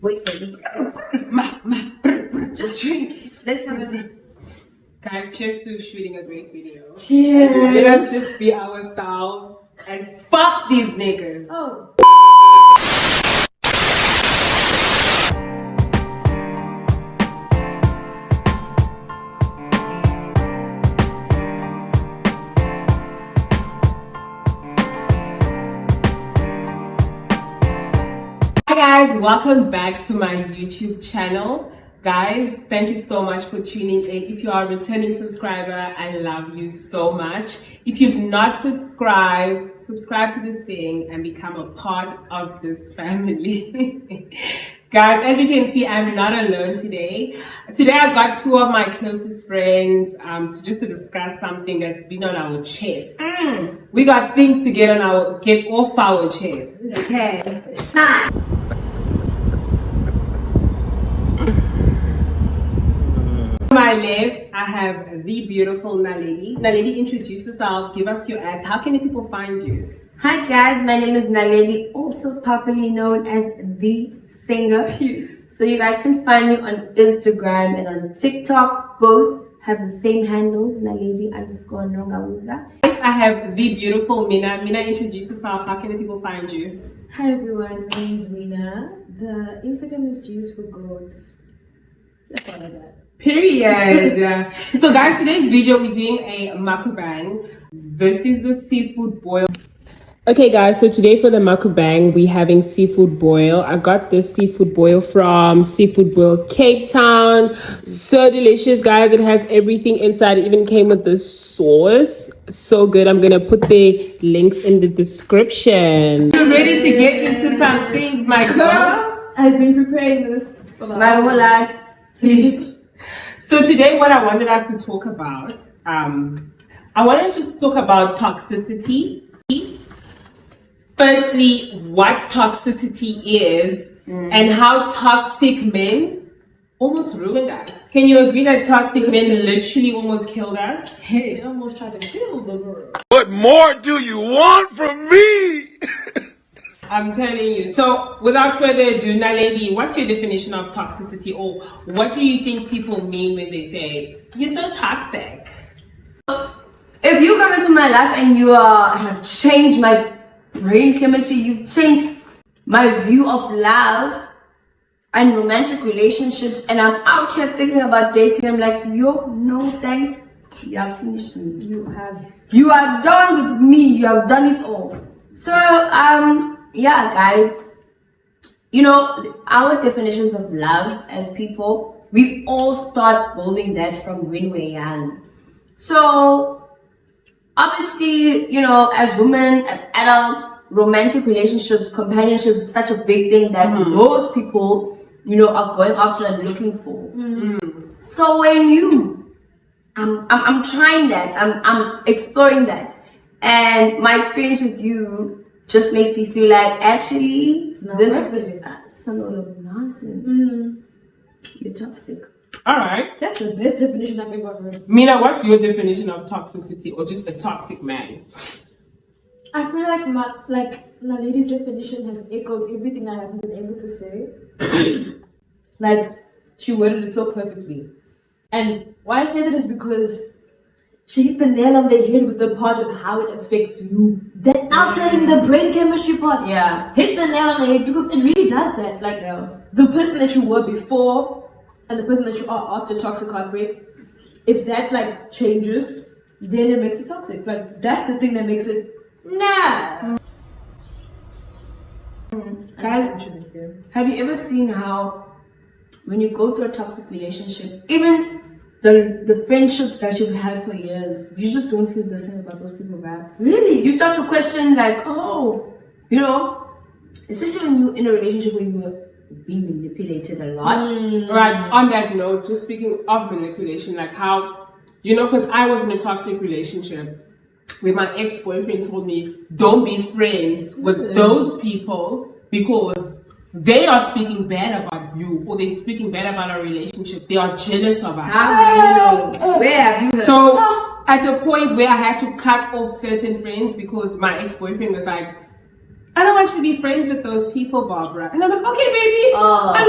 Wait for me. Just drink. Let's have a drink. Guys, cheers to shooting a great video. Cheers. Let us just be ourselves and fuck these niggas. Oh. Hi guys, welcome back to my YouTube channel. Guys, thank you so much for tuning in. If you are a returning subscriber, I love you so much. If you've not subscribed, subscribe to the thing and become a part of this family. Guys, as you can see, I'm not alone today. Today I got two of my closest friends to discuss something that's been on our chest. We got things to get off our chest. Okay. It's time. On my left, I have the beautiful Naledi. Naledi, introduce yourself, give us your ads. How can the people find you? Hi guys, my name is Naledi, also popularly known as The Singer. So you guys can find me on Instagram and on TikTok. Both have the same handles, Naledi_Nongawuza. I have the beautiful Mina. Mina, introduce yourself. How can the people find you? Hi everyone, my name is Mina. The Instagram is Juice for Goats. Let's follow that. Period. So guys, today's video we're doing a mukbang. This is the seafood boil. Okay guys, so today for the mukbang we're having seafood boil. I got this seafood boil from Seafood Boil Cape Town. So delicious guys, it has everything inside. It even came with the sauce. So good. I'm gonna put the links in the description. You ready to get into some things, my girl? I've been preparing this for My whole life. So today what I wanted us to talk about, I wanted to talk about toxicity. Firstly, what toxicity is and how toxic men almost ruined us. Can you agree that toxic men literally almost killed us? They almost tried to kill the girl. What more do you want from me? I'm telling you. So without further ado, Naledi, what's your definition of toxicity, or what do you think people mean when they say, you're so toxic? If you come into my life and you have changed my brain chemistry, you've changed my view of love and romantic relationships, and I'm out here thinking about dating, I'm like, yo, no thanks, you have finished me. You are done with me, you have done it all. So yeah guys, you know, our definitions of love as people, we all start building that from when we're young. So obviously, you know, as women, as adults, romantic relationships, companionship is such a big thing that most people, you know, are going after and looking for. So when I'm trying that, I'm exploring that, and my experience with you just makes me feel like actually this is a lot of nonsense. You're toxic. All right. That's the best definition I've ever heard. Mina, what's your definition of toxicity, or just a toxic man? I feel like Naledi's definition has echoed everything I have been able to say. Like, she worded it so perfectly. And why I say that is because she hit the nail on the head with the part of how it affects you. That outside the brain chemistry part. Yeah. Hit the nail on the head because it really does that. Like, the person that you were before and the person that you are after toxic heartbreak, if that like changes, then it makes it toxic. Like, that's the thing that makes it Guys, have you ever seen how when you go through a toxic relationship, even the friendships that you've had for years, you just don't feel the same about those people back? really? You start to question like, oh, you know, especially when you're in a relationship where you were being manipulated a lot. Right. On that note, just speaking of manipulation, like how, you know, because I was in a toxic relationship where my ex-boyfriend told me, don't be friends with those people because they are speaking bad about you, or they're speaking bad about our relationship. They are jealous of us. How do you know? Where have you heard? So at the point where I had to cut off certain friends because my ex-boyfriend was like, I don't want you to be friends with those people, Barbara. And I'm like, okay, baby, I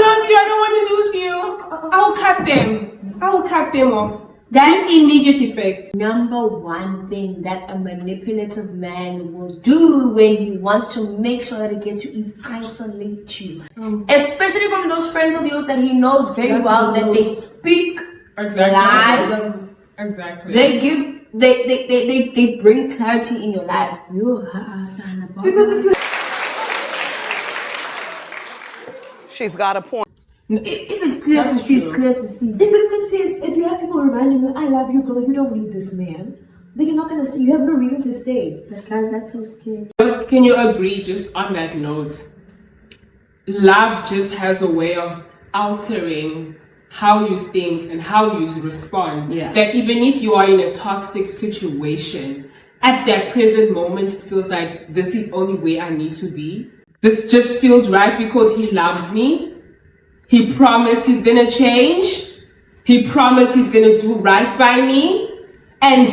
I'll cut them. I will cut them off. That With immediate effect. number one thing that a manipulative man will do when he wants to make sure that he gets you is isolate you. Especially from those friends of yours that he knows very well that they speak lies. Exactly. They bring clarity in your life. Because if you She's got a point. if it's clear to see, it's clear to see. If it's good to see, if you have people reminding you, I love you, girl, you don't need this man, then you're not gonna stay. You have no reason to stay. But guys, that's so scary. Can you agree, just on that note, love just has a way of altering how you think and how you respond. Yeah. That even if you are in a toxic situation, at that present moment, it feels like this is only where I need to be. This just feels right because he loves me. He promised he's gonna change. He promised he's gonna do right by me. And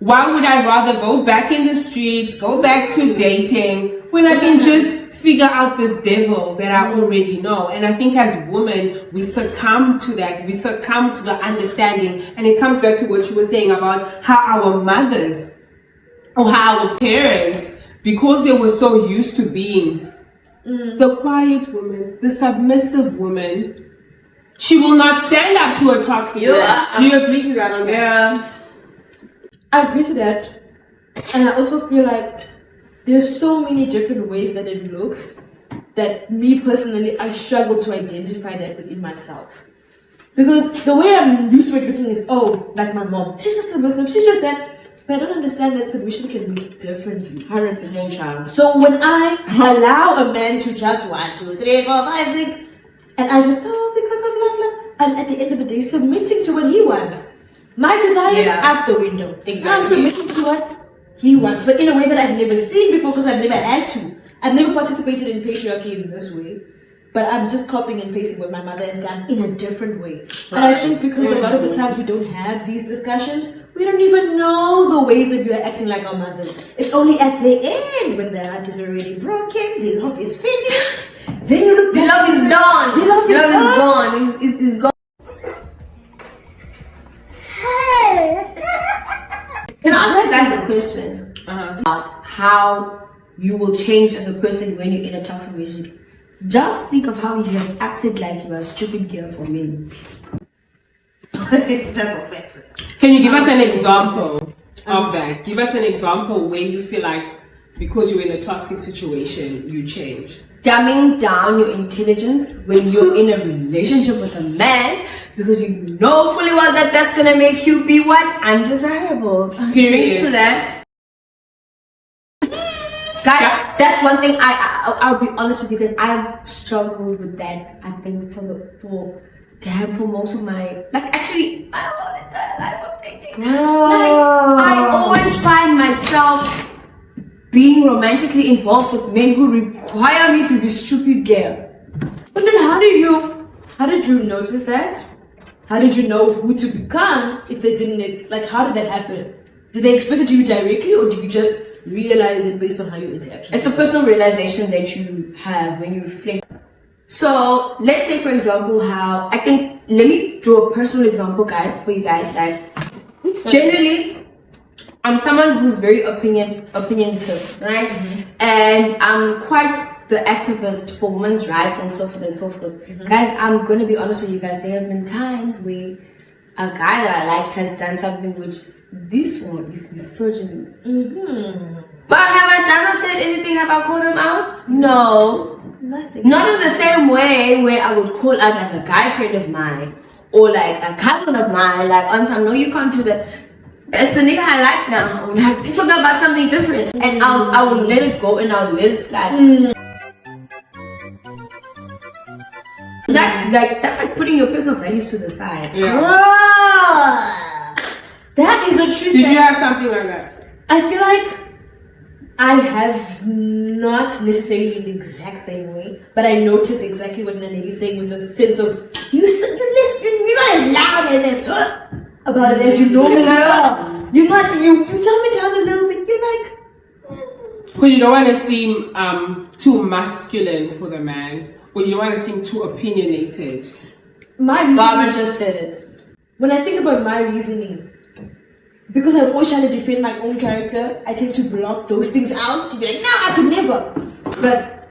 why would I rather go back in the streets, go back to dating, when I can just figure out this devil that I already know? And I think as women, we succumb to that. We succumb to the understanding. And it comes back to what you were saying about how our mothers or how our parents, because they were so used to being the quiet woman, the submissive woman, she will not stand up to a toxic man. Do you agree to that on that? Yeah. I agree to that, and I also feel like there's so many different ways that it looks that me personally, I struggle to identify that within myself. Because the way I'm used to it looking is, oh, like my mom, she's just submissive, she's just that. But I don't understand that submission can look differently. 100% child. So when I allow a man to just 1, 2, 3, 4, 5, 6, and I just, oh, because of blah, blah, I'm at the end of the day submitting to what he wants. My desires out the window. Exactly. I'm submitting to what he wants, but in a way that I've never seen before because I've never had to. I've never participated in patriarchy in this way. But I'm just copying and pasting what my mother has done in a different way. And I think because a lot of the times we don't have these discussions, we don't even know the ways that we are acting like our mothers. It's only at the end when the heart is already broken, the love is finished. Then you look The back. love is done. The love is gone. It's gone. Can I ask you guys a question about how you will change as a person when you're in a toxic relationship? Just think of how you have acted like you are a stupid girl for men. That's offensive. Can you give us an example of that? Give us an example where you feel like because you're in a toxic situation, you changed. Dumbing down your intelligence when you're in a relationship with a man because you know fully well that that's gonna make you be what? Undesirable. Drinks to that. Guys, that's one thing I'll be honest with you guys. I've struggled with that. I think for most of my actually my whole entire life of dating. I always find myself being romantically involved with men who require me to be stupid girl. But then how did you notice that? How did you know who to become if they didn't, like, how did that happen? Did they express it to you directly or did you just realize it based on how you interact? It's a personal realization that you have when you reflect. So let's say for example how let me draw a personal example guys for you guys. Like generally I'm someone who's very opinionative, right? And I'm quite the activist for women's rights and so forth and so forth. Guys, I'm gonna be honest with you guys, there have been times where a guy that I like has done something which this one is misogyny. But have I done or said anything? Have I called him out? No. Nothing. Not in the same way where I would call out like a guy friend of mine or like a cousin of mine, like on some, no, you can't do that. That's the nigga I like now. Like, it's talking about something different. And I will let it go and I'll let it slide. That's like putting your personal values to the side. Yeah. That is a truth. Did you have something like that? I feel like I have not necessarily in the exact same way, but I notice exactly what Nana is saying with a sense of you listen, you're not as loud and as about it as you normally are. You're not, you tell me down a little bit, you're like Because you don't want to seem too masculine for the man, or you don't want to seem too opinionated. my reasoning. Barbara just said it. When I think about my reasoning, because I'm always trying to defend my own character, I tend to block those things out to be like, no, I could never. But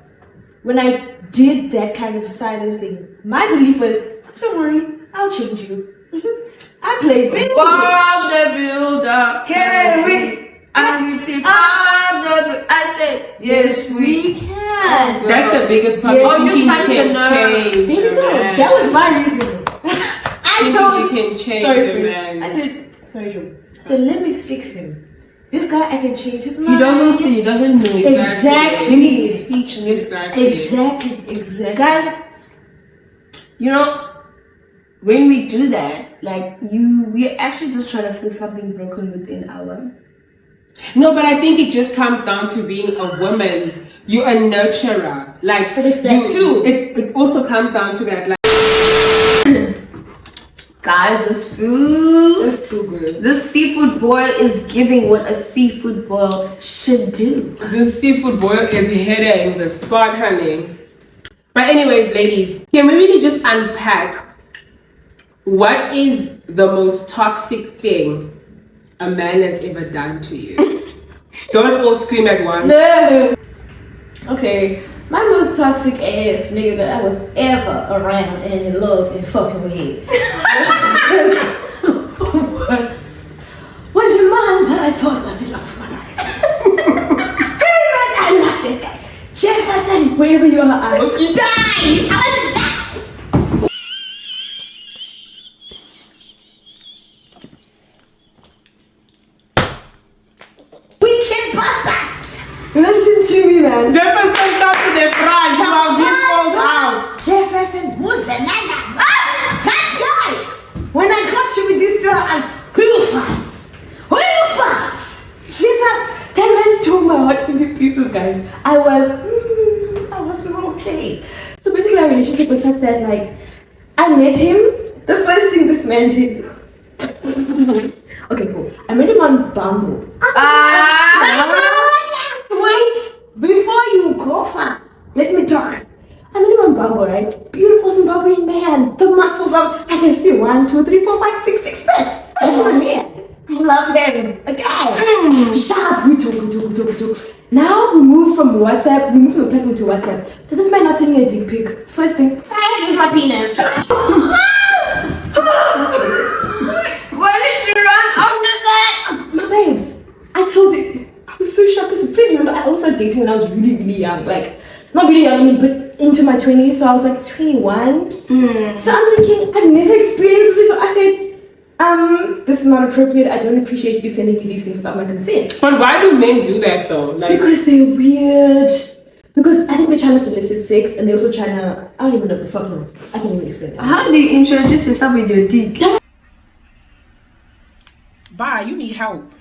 when I did that kind of silencing, my belief was, don't worry, I'll change you. I played with Bob the Builder. Can I said, yes, we can. That's the biggest part. Yes. Oh, you touched the nerve. change. There you go. man. That was my reasoning. I chose. You can change Sorry, the babe. man. I said, sorry, Joe. So let me fix him. This guy, I can change his He mind. doesn't see, he doesn't know. Exactly. Exactly. Exactly. Guys, you know, when we do that, like we're actually just trying to fix something broken within our. No, but I think it just comes down to being a woman. You're a nurturer. Like, But it's that too. It also comes down to that. Like, Guys, this food, That's too good. this seafood boil is giving what a seafood boil should do. the seafood boil is hitting the spot, honey. But anyways, ladies, can we really just unpack what is the most toxic thing a man has ever done to you? Don't all scream at once. No. Okay, my most toxic ass nigga that I was ever around and in love and fucking with was a man that I thought was the love of my life. Hey man, I love that guy. Jefferson, wherever you are, I hope you die. I want you to die. Weekend bastard. Listen to me, man. Jefferson, stop to the front. You have been called out. Jefferson, who's another? That guy! When I got you with these two hands, we will fight. We will fight. Jesus, that man tore my heart into pieces, guys. I was not okay. So basically, our relationship was such that, like, I met him. The first thing this man did. Okay, cool. I met him on Bumble. Wait, before you go far, let me talk. I met him on Bumble, right? Beautiful Zimbabwean man. The muscles of, I can see 1, 2, 3, 4, 5, 6 packs. That's my man. I love him. Okay. Sharp. We talk. Now we move from WhatsApp, we move from the platform to WhatsApp. So this man not sending me a dick pic. First thing, here's my penis. Why did you run after that? My babes, I told you, I was so shocked because please remember, I also dated when I was really, really young. Like, not really young, I mean, but into my 20s. So I was like 21. So I'm thinking, I've never experienced this before. I said, this is not appropriate. I don't appreciate you sending me these things without my consent. But why do men do that though? Like, Because they're weird. Because I think they're trying to solicit sex and they're also trying to, I don't even know the fuck no. I can't even explain that. How do you introduce yourself with your dick? Bye, you need help.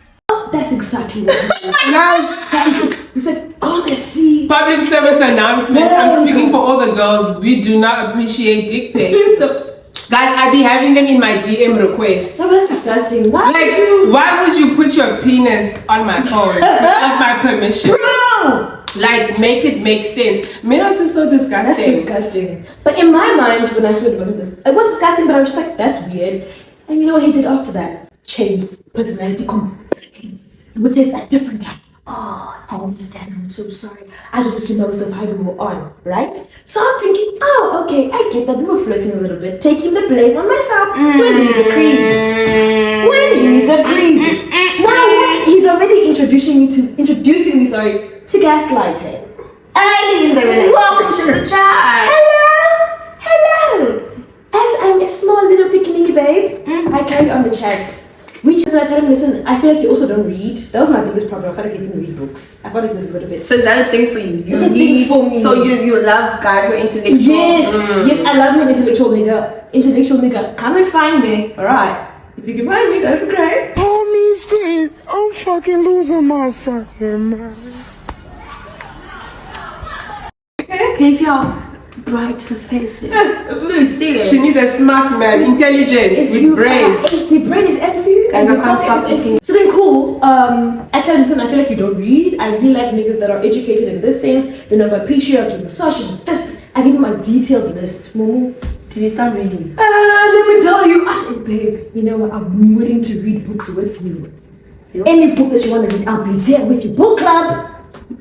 That's exactly what it is. That is it. It's like, God, let's see. public service announcement. I'm speaking for all the girls. We do not appreciate dick pics. Please stop. Guys, I be having them in my DM requests. That was disgusting. Why? Like, why would you put your penis on my phone without my permission? Bro! Like, make it make sense. Men are just so That's disgusting. disgusting. But in my mind, when I saw it, it was disgusting, but I was just like, that's weird. And you know what he did after that? Changed personality completely. He would say a different guy. Oh, I understand. I'm so sorry. I just assumed that was the vibe we were on, right? So I'm thinking, oh, okay, I get that. We were flirting a little bit, taking the blame on myself when he's a creep. When he's a creep. Now what? He's already introducing me to gaslighting. Early in the relationship. Welcome to the chat. Hello. As I'm a small little bikini babe, I carry on the chats. Which is, I tell him, listen, I feel like you also don't read. That was my biggest problem. I felt like I didn't read books. I felt like it was a little bit. So is that a thing for you? It's a thing for me. So you love guys who are intellectual? Yes, yes, I love me an intellectual nigga. Intellectual nigga, come and find me. Alright. If you can find me, that'd be great. Holy Steve, I'm fucking losing my fucking mind. Can you see how bright her face is? She's serious. She needs a smart man, intelligent, with brains. If the brain is empty, And the I can't stop concept is eating. empty. So then cool. I tell him, listen, I feel like you don't read. I really like niggas that are educated in this sense. They know about patriarchy, misogyny, this. I give him a detailed list. Momo, Did you start reading? Let me tell you, babe, you know what? I'm willing to read books with you. Any book that you want to read, I'll be there with you. Book club.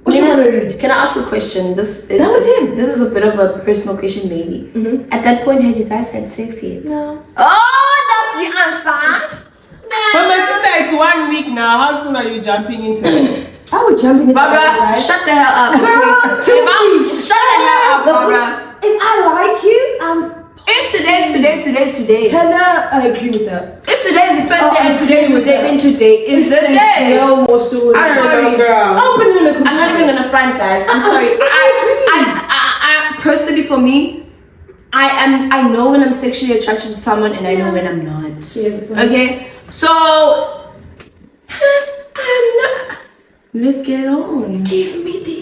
What you want to read? Can I ask a question? That was him. This is a bit of a personal question, maybe. At that point, had you guys had sex yet? No. Oh, that's the answer. But my sister, it's 1 week now. How soon are you jumping into it? I would jump in the Barbara, shut the hell up. Girl, Shut the hell up, Barbara. If I like you, If today's today. Hannah, I agree with that. If today's the first day and today was day, then today is the day. No more stories. I'm sorry, girl. Open in the I'm not even gonna front, guys. I'm sorry. I personally, for me, I know when I'm sexually attracted to someone, and I know when I'm not. Okay, so I'm not. Let's get on. Give me the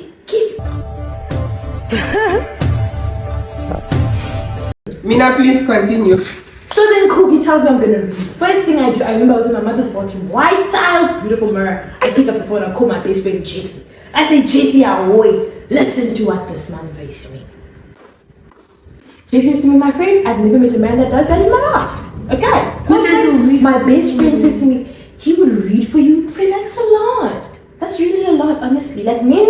Mina, please continue. So then Cookie tells me I'm gonna read. First thing I do, I remember I was in my mother's bathroom, white tiles, beautiful mirror. I pick up the phone and call my best friend Jessie. I say, Jessie, ahoy, listen to what this man voice me. He says to me, my friend, I've never met a man that does that in my life. Okay. Who says he'll read my best friend says to me, he would read for you. Friend, that's a lot. That's really a lot, honestly. Like, men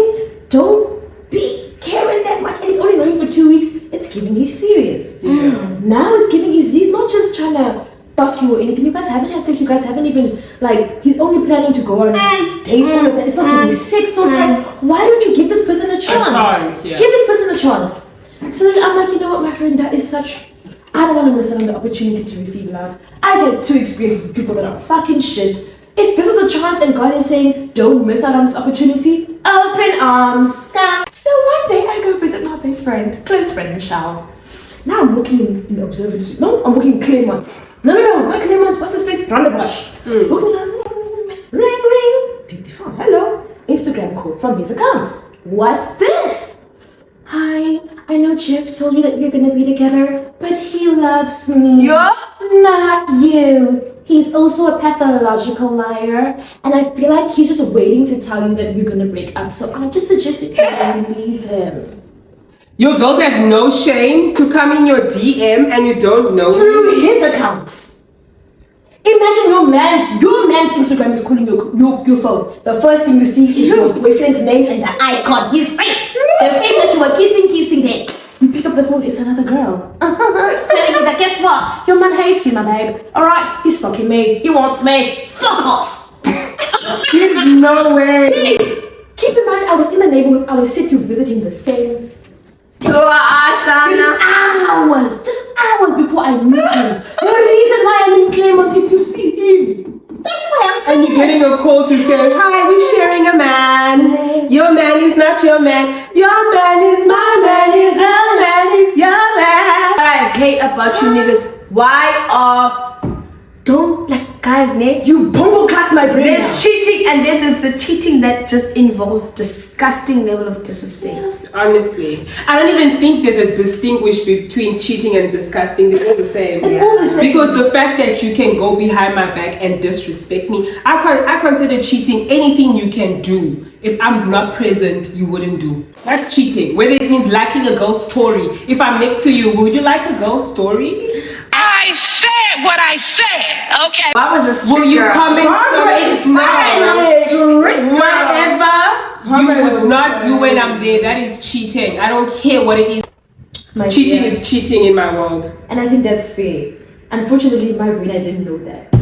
don't be caring that much. And he's only known you for 2 weeks. It's giving he's serious. Now it's giving he's not just trying to fuck you or anything. You guys haven't had sex. You guys haven't even, like, he's only planning to go on a date for that. It's not giving sex. So it's like, why don't you give this person a chance? Yeah. Give this person a chance. So then I'm like, you know what, my friend, that is such, I don't want to miss out on the opportunity to receive love. I've had 2 experiences with people that are fucking shit. If this is a chance and God is saying, don't miss out on this opportunity, open arms. So one day I go visit my best friend, close friend Michelle. Now I'm walking in the observatory. No, I'm walking in Claremont. No, not Claremont. What's this place? Rondebosch. Walking around, ring. Beautiful. Hello. Instagram call from his account. What's this? Hi, I know Jeff told you that we're gonna be together, but he loves me. Yeah? Not you. He's also a pathological liar, and I feel like he's just waiting to tell you that we're gonna break up. So I just suggest that you leave him. Your girls have no shame to come in your DM and you don't know Through his account. Imagine your man's Instagram is calling your phone. The first thing you see is your boyfriend's name and the icon, his face. The face that you were kissing there. You pick up the phone, it's another girl. Telling you that, guess what? Your man hates you, my babe. Alright, he's fucking me. He wants me. Fuck off. There's no way. Keep in mind, I was in the neighborhood. I was set to visit him the same. To Asana. Just hours before I meet him. The reason why I'm in Claremont is to see him. That's why I'm And you're getting a call to say, hi, we're sharing a man. Your man is not your man. Your man is my man. Is her man. Is your man. What I hate about you niggas, don't like guys, Nate. You bumble clap my brain. There's cheating, and then there's the cheating that just involves disgusting level of disrespect. Honestly, I don't even think there's a distinguish between cheating and disgusting. It's all the same. It's all the same. Because the fact that you can go behind my back and disrespect me, I consider cheating anything you can do. If I'm not present, you wouldn't do. That's cheating. Whether it means liking a girl's story. If I'm next to you, would you like a girl's story? I said what I said, okay? Barbara's a strict Will you girl. comment whatever you would not do when I'm there? That is cheating. I don't care what it is. Cheating is cheating in my world. And I think that's fair. Unfortunately, in my brain, I didn't know that.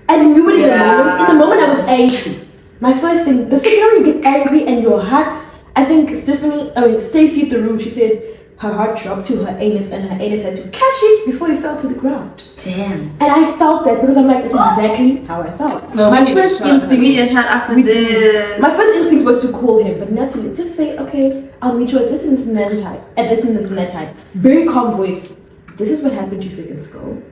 I knew it in the moment. In the moment, I was angry. My first thing, the second time you get angry and your heart, I think Stacey Theroux, she said her heart dropped to her anus and her anus had to catch it before it fell to the ground. Damn. And I felt that because I'm like, that's exactly how I felt. No, my we need to first shut instinct, We need to shut after this. my first instinct was to call him, but not to just say, okay, I'll meet you at this and this and that time. At this and this and that time. Very calm voice. This is what happened 2 seconds ago.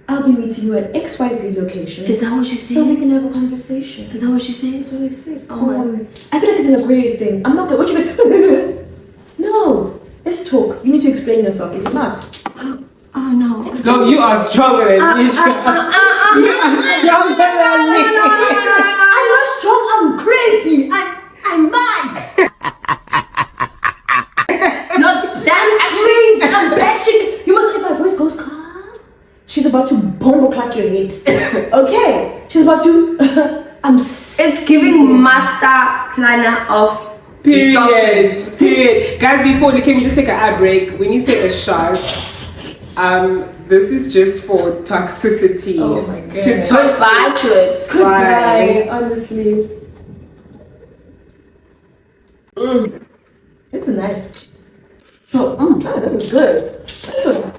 I'll be meeting you at XYZ location. Is that what you So said? we can have a conversation. Is that what you said? That's what I said. Oh my. I feel like it's an Aquarius thing. I'm not good. What you mean? No. Let's talk. You need to explain yourself, is it not? Oh no. Girl, you are stronger than me. You are stronger than me. I'm not strong. I'm crazy. I'm mad. Not that Crazy. I'm bad shit. You must let my voice goes calm. she's about to bomb crack your head. Okay, she's about to. It's giving master planner of destruction. Period. Guys, before can we just take an ad break? We need to take a shot. This is just for toxicity. Oh my god. Goodbye to it. Goodbye, honestly. It's nice. So, that is good. So,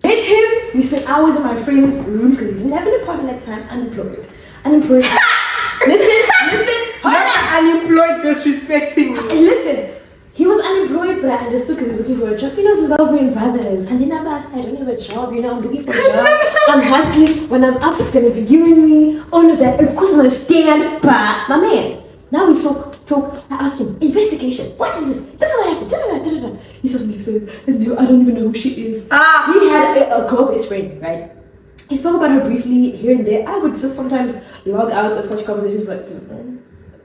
met him. We spent hours in my friend's room because he didn't have an apartment at the time. Unemployed. Listen. Unemployed, disrespecting me. Listen. He was unemployed, but I understood because he was looking for a job. You know, Zimbabwean brothers. And he never asked, I don't have a job. You know, I'm looking for a job. I'm hustling. When I'm up, it's going to be you and me. All of that. Of course, I'm going to stand by my man. Now we talk. I asked him, investigation. What is this? This is what happened. Da-da-da-da-da. He said to me, I don't even know who she is. He had a girl best friend, right? He spoke about her briefly here and there. I would just sometimes log out of such conversations like,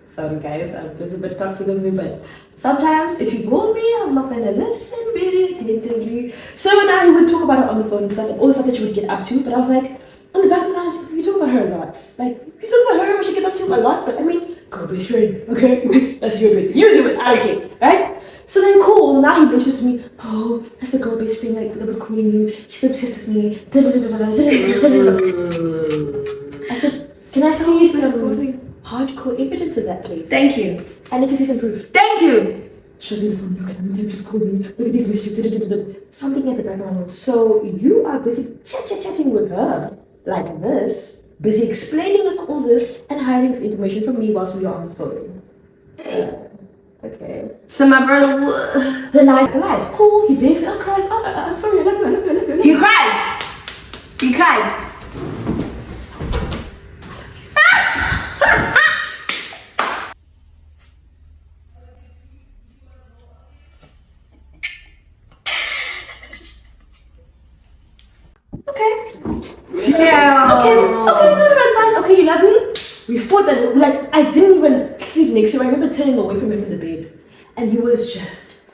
sorry guys, I'm a bit toxic of me, but sometimes if you bore me, I'm not gonna listen very attentively. So now he would talk about her on the phone and stuff, and all the stuff that she would get up to. But I was like, on the back of my mind, you talk about her a lot. Like, you talk about her when she gets up to a lot, but I mean, girl best friend, okay? That's your best friend. You do it, I don't care, right? So then cool, now he mentions to me, oh, that's the girl best friend that was calling you. She's obsessed with me. I said, can I see some hardcore evidence of that, please? Thank you. I need to see some proof. Thank you. Shows me the phone. Look at them. They just called me. Look at these messages. Something at the back of my head. So you are busy chatting with her like this, busy explaining us all this and hiding this information from me whilst we are on the phone. Okay. So my brother, The lies. Cool. He begs. I cries. I'm sorry. I love you. you cried. You cried. Okay. Yeah. Okay, no, it's fine. Okay, you love me? We fought that, like, I didn't even sleep next to him. I remember turning away from him in the bed. And he was just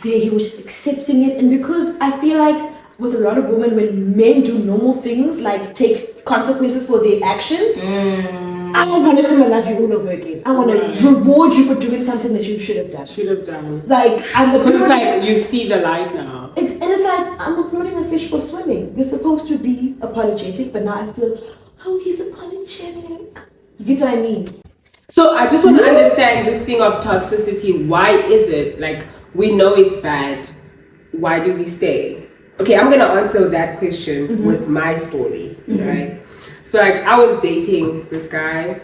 there. He was just accepting it. And because I feel like with a lot of women, when men do normal things, like take consequences for their actions, I want to say I love you all over again. I want to reward you for doing something that you should have done. Like, Because it's like, you see the light now. And it's like, I'm applauding a fish for swimming. You're supposed to be apologetic, but now I feel, oh, he's apologetic. You get what I mean? So I just want to understand this thing of toxicity. Why is it, like, we know it's bad. Why do we stay? Okay, I'm going to answer that question with my story, right? So, like, I was dating this guy.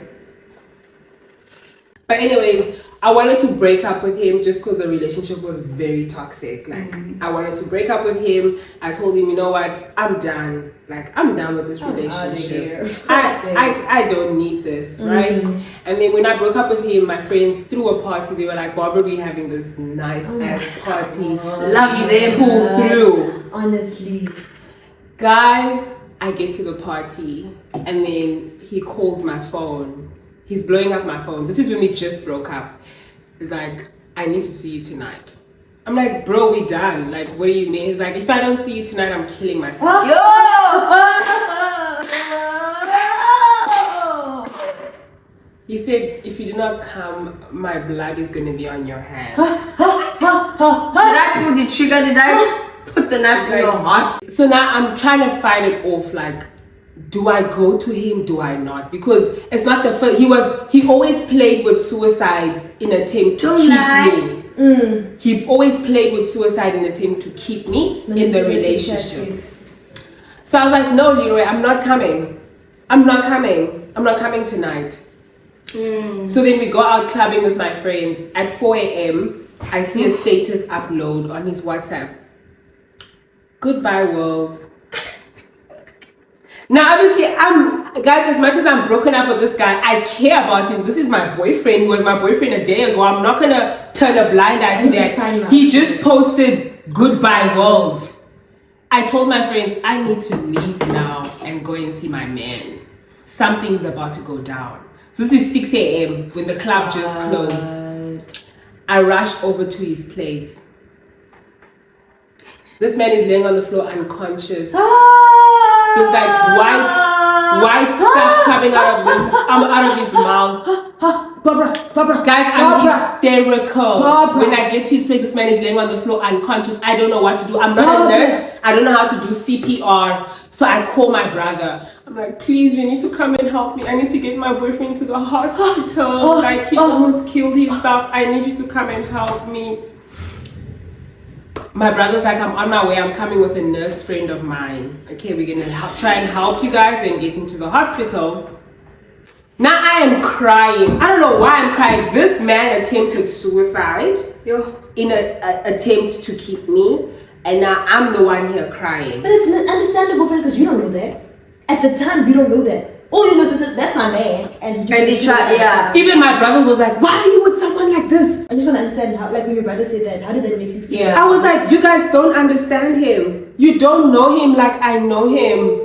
But anyways, I wanted to break up with him just because the relationship was very toxic. Like, I wanted to break up with him. I told him, you know what? I'm done. Like, I'm done with this relationship. I don't need this, right? And then when I broke up with him, my friends threw a party. They were like, Barbara, we're having this nice ass party. Love them. Pull through. Honestly. Guys, I get to the party and then he calls my phone. He's blowing up my phone. This is when we just broke up. He's like, I need to see you tonight. I'm like, bro, we done. Like, what do you mean? He's like, if I don't see you tonight, I'm killing myself. He said, if you do not come, my blood is going to be on your hands. Did I pull the trigger? Did I put the knife in your heart? So now I'm trying to fight it off. Like, do I go to him? Do I not? Because it's not the first. He always played with suicide in an attempt to keep me. He always played with suicide in an attempt to keep me in the relationship. So I was like, no, Leroy, I'm not coming. I'm not coming tonight. So then we go out clubbing with my friends. At 4 a.m., I see a status upload on his WhatsApp. Goodbye, world. Now, obviously, guys, as much as I'm broken up with this guy, I care about him. This is my boyfriend. He was my boyfriend a day ago. I'm not going to turn a blind eye to that. He just posted, goodbye, world. I told my friends, I need to leave now and go and see my man. Something's about to go down. So this is 6 a.m. when the club just closed. I rushed over to his place. This man is laying on the floor unconscious. There's like white stuff coming out of his mouth. Barbara. Guys, I'm Barbara. hysterical. Barbara. When I get to his place, this man is laying on the floor unconscious. I don't know what to do. I'm not a nurse. I don't know how to do CPR. So I call my brother. I'm like, please, you need to come and help me. I need to get my boyfriend to the hospital. Like, he almost killed himself. I need you to come and help me. My brother's like, I'm on my way. I'm coming with a nurse friend of mine. Okay, we're going to try and help you guys and get him to the hospital. Now I am crying. I don't know why I'm crying. This man attempted suicide in an attempt to keep me. And now I'm the one here crying. But it's understandable, friend, because you don't know that. At the time, you don't know that. All you know is that that's my man, and he just tried. Even my brother was like, "Why are you with someone like this?" I just want to understand how, like when your brother said that, how did that make you feel? Yeah. I was like, "You guys don't understand him. You don't know him like I know him."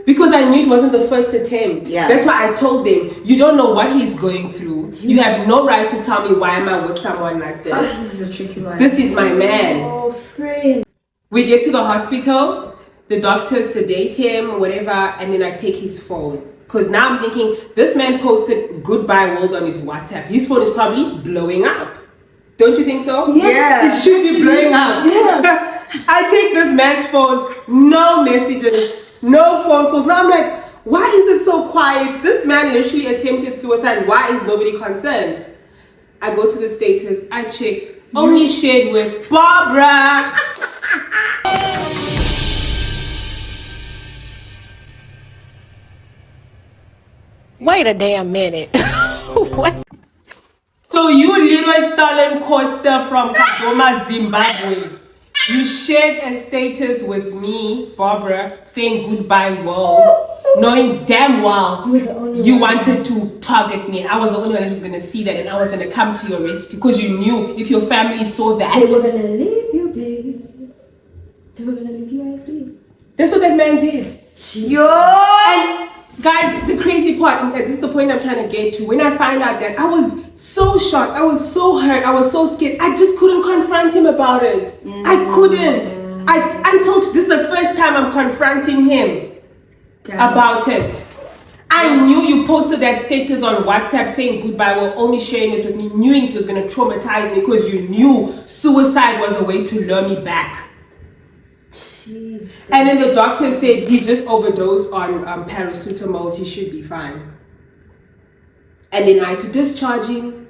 Because I knew it wasn't the first attempt. Yeah. That's why I told them, you don't know what he's going through. You have no right to tell me why am I with someone like this. This is a tricky one. This is my man. Oh, friend. We get to the hospital, the doctors sedate him, whatever, and then I take his phone. Because now I'm thinking, this man posted goodbye world on his WhatsApp. His phone is probably blowing up. Don't you think so? Yes. It should be blowing up. Yeah. I take this man's phone, no messages, no phone calls. Now I'm like, why is it so quiet? This man literally attempted suicide. Why is nobody concerned? I go to the status, I check, only shared with Barbara. Wait a damn minute. What? So you Leroy Stalin Costa from Kagoma, Zimbabwe. You shared a status with me, Barbara, saying goodbye world, knowing damn well you wanted to target me. I was the only one that was going to see that, and I was going to come to your rescue because you knew if your family saw that. They were going to leave you, babe. They were going to leave you ISB. That's what that man did. Yo! And guys, the crazy part, and this is the point I'm trying to get to. When I find out that, I was so shocked, I was so hurt, I was so scared. I just couldn't confront him about it. I couldn't. Until this is the first time I'm confronting him about it. I knew you posted that status on WhatsApp saying goodbye, well, only sharing it with me, knowing it was going to traumatize me because you knew suicide was a way to lure me back. Jesus. And then the doctor says he just overdosed on paracetamol, he should be fine. And then I had to discharge him,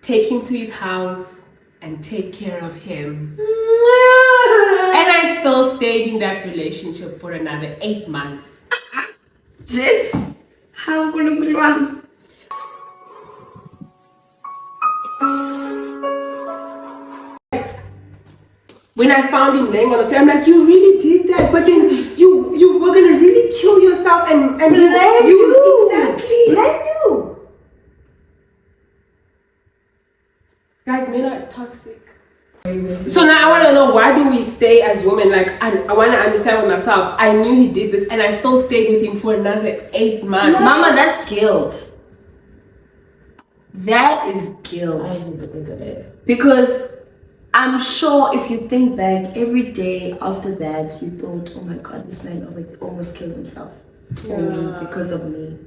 take him to his house, and take care of him. And I still stayed in that relationship for another 8 months. This? How good. When I found him laying on the floor, I'm like, you really did that, but then you were gonna really kill yourself and Blame you. Exactly. Blame you. Guys, men are toxic. So now I want to know, why do we stay as women? Like, I want to understand for myself. I knew he did this and I still stayed with him for another 8 months. Mama, that's guilt. That is guilt. I didn't even think of it. Because I'm sure if you think back, every day after that, you thought, oh my God, this man almost killed himself for me, because of me.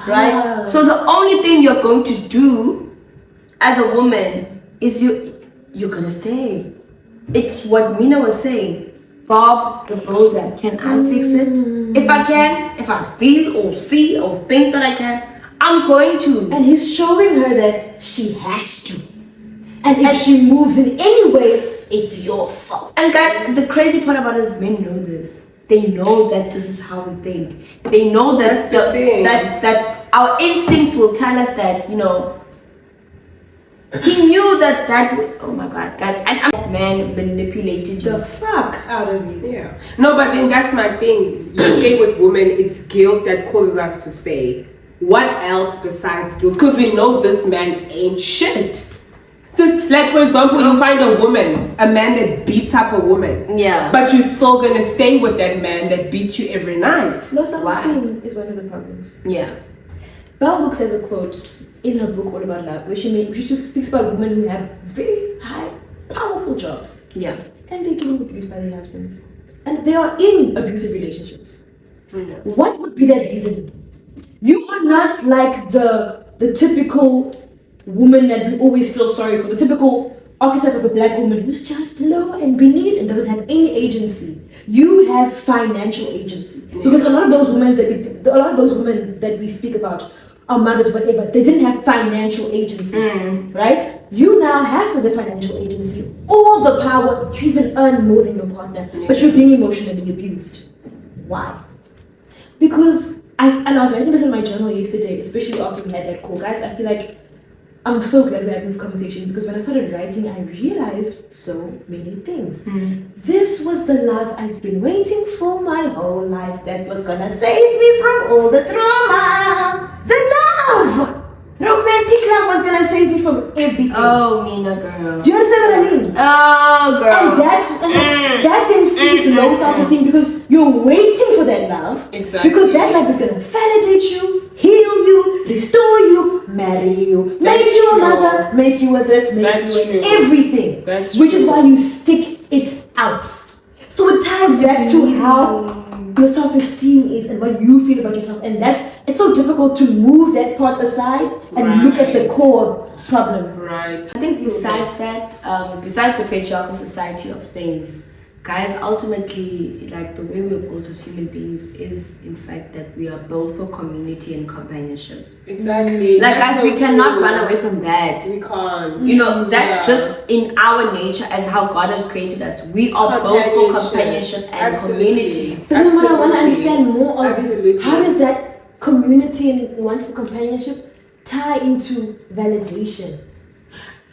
Right? So the only thing you're going to do as a woman is you're gonna stay. It's what Mina was saying. Bob the builder, can I fix it? If I can, if I feel or see or think that I can, I'm going to. And he's showing her that she has to. And if she moves in any way, it's your fault. And guys, the crazy part about it is men know this. They know that this is how we think. They know that that's our instincts will tell us that, you know, he knew that oh my God, guys, and that man manipulated you. The fuck out of you. Yeah. No, but then that's my thing. You stay with women, it's guilt that causes us to stay. What else besides guilt? Because we know this man ain't shit. This, like for example, you find a man that beats up a woman. Yeah. But you're still gonna stay with that man that beats you every night. Low self-esteem is one of the problems. Yeah. Bell Hooks has a quote in her book All About Love where she speaks about women who have very high, powerful jobs. Yeah. And they get abused by their husbands. and they are in abusive relationships. What would be that reason? You are not like the typical woman that we always feel sorry for, the typical archetype of a black woman who's just low and beneath and doesn't have any agency. You have financial agency, because a lot of those women that we speak about are mothers, whatever. They didn't have financial agency, right? You now have the financial agency, all the power. You even earn more than your partner, but you're being emotionally abused. Why? Because I was writing this in my journal yesterday, especially after we had that call, guys. I feel like I'm so glad we're having this conversation, because when I started writing, I realized so many things. This was the love I've been waiting for my whole life, that was gonna save me from all the trauma. The love! Romantic love was gonna save me from everything. Oh, Mina girl. Do you understand what I mean? Oh, girl. And that then feeds low self-esteem, because you're waiting for that love. Exactly. Because that love is gonna validate you, heal you, restore you, marry you, make you a mother, make you a this, make you everything. Which is why you stick it out. So it ties back to how your self-esteem is and what you feel about yourself, and it's so difficult to move that part aside and look at the core problem. Right. I think besides that, besides the patriarchal society of things, guys, ultimately, like the way we're built as human beings is in fact that we are built for community and companionship. Exactly. Like guys, we cannot run away from that. We can't. You know, that's just in our nature as how God has created us. We are built for companionship and community. But then what I want to understand more of is, how does that community and want for companionship tie into validation?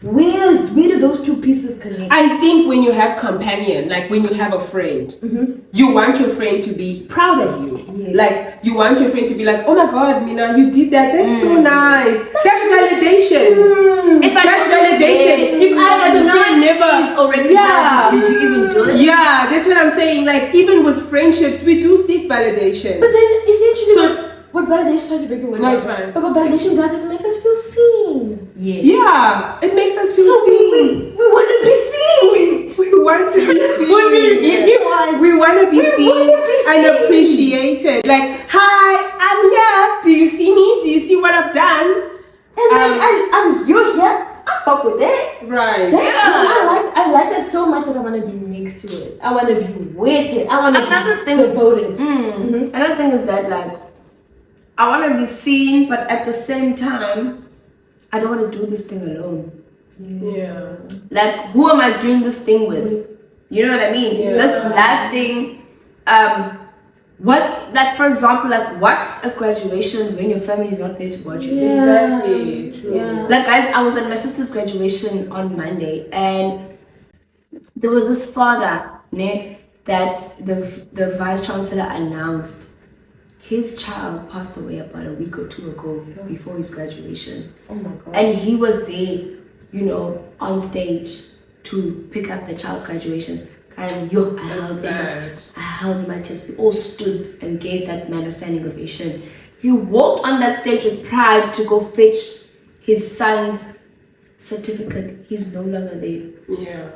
Where do those two pieces connect? I think when you have companion, like when you have a friend, you want your friend to be proud of you. Yes. Like you want your friend to be like, oh my God, Mina, you did that. That's so nice. That's validation. That's validation. If I as a friend never, already did you even do it? Yeah, that's what I'm saying. Like even with friendships, we do seek validation. But then essentially, what validation tries to break away? No, it's fine. But what validation does is make us feel seen. Yes. Yeah, it makes us feel seen. We want to be seen. We want to be seen. We want to be seen and appreciated. Like, hi, I'm here. Do you see me? Do you see what I've done? And you're here. I fuck with that. Right. That's cool. I like that so much that I want to be next to it. I want to be with it. I want to be devoted. Another thing is that like I want to be seen, but at the same time, I don't want to do this thing alone. Yeah. Like, who am I doing this thing with? You know what I mean? Yeah. This life thing. What, like, for example, like, what's a graduation when your family is not there to watch you? Exactly. True. Yeah. Like, guys, I was at my sister's graduation on Monday, and there was this father, that the vice chancellor announced. His child passed away about a week or two ago before his graduation. Oh my God. And he was there, you know, on stage to pick up the child's graduation. Guys, I held him my tears. We all stood and gave that man a standing ovation. He walked on that stage with pride to go fetch his son's certificate. He's no longer there. Yeah.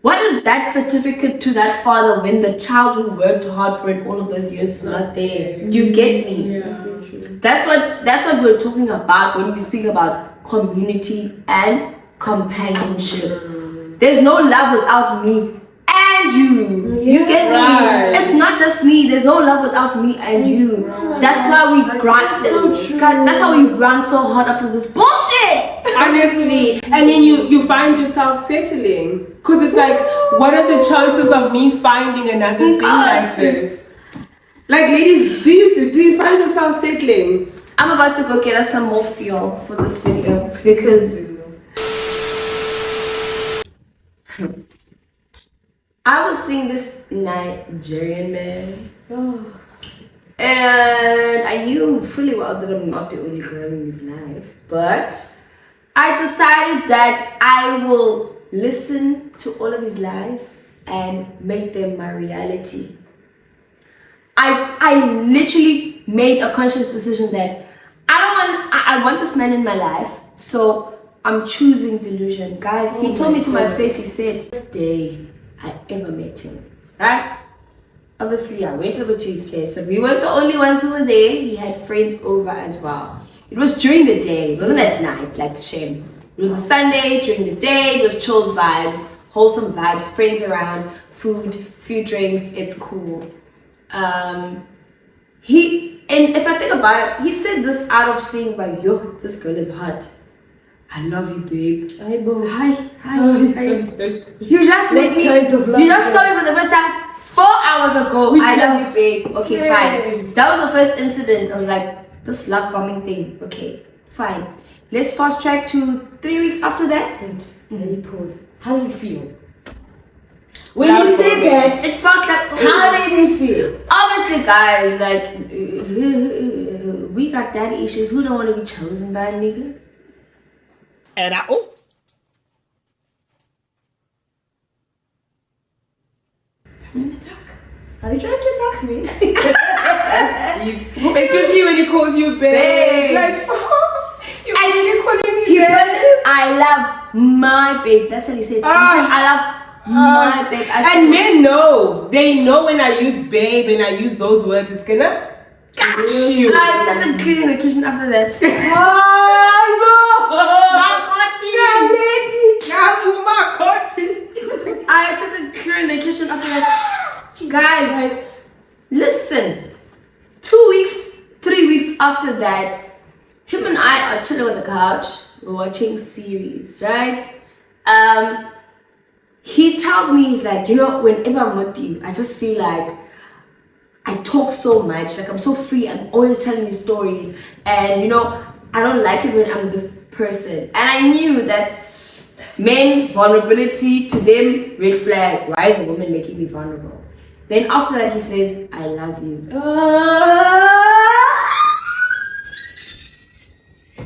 What is that certificate to that father when the child who worked hard for it all of those years is not there? Do you get me? Yeah. That's what we're talking about when we speak about community and companionship. There's no love without me and you. You get me? It's not just me. There's no love without me and you. That's why we grind. That's why we run so hard after this bullshit. Honestly, and then you find yourself settling, because it's like, what are the chances of me finding another thing like this? Like, ladies, do you find yourself settling? I'm about to go get us some more fuel for this video because I was seeing this Nigerian man, and I knew fully well that I'm not the only girl in his life, but I decided that I will listen to all of his lies and make them my reality. I literally made a conscious decision that I want this man in my life, so I'm choosing delusion. Guys, he told me to my face, he said, first day I ever met him, right? obviously I went over to his place, but we weren't the only ones who were there. He had friends over as well. It was during the day, it wasn't at night like shame. It was a Sunday during the day. It was chilled vibes, wholesome vibes, friends around, food, few drinks. It's cool. And if I think about it, he said this out of saying, like, yo, this girl is hot. I love you, babe. Hi, bro. Hi. You just met me. kind of love You just is saw me for the first time 4 hours ago. I love you, babe. Okay, fine. That was the first incident. I was like, this love bombing thing. Okay, fine. Let's fast track to 3 weeks after that. Let me pause. How did it feel? When you said that, It felt like, how did it feel? obviously, guys, like, we got daddy issues. Who don't want to be chosen by a nigga? And I, Are you trying to attack me? Especially when he calls you babe. Like, you really calling me He babe? was, I love my babe. That's what he said. He said, I love my babe. I said, And men know. They know when I use babe and I use those words, it's gonna catch you. I started cleaning the kitchen after that. I started clearing the kitchen after that. Guys, listen. 2 weeks, 3 weeks after that, him and I are chilling on the couch. We're watching series, right? He tells me, he's like, you know, whenever I'm with you, I just feel like I talk so much, like I'm so free, I'm always telling you stories, and you know, I don't like it when I'm this person. And I knew that's men, vulnerability to them, red flag. Why is a woman making me vulnerable? Then after that, he says, I love you.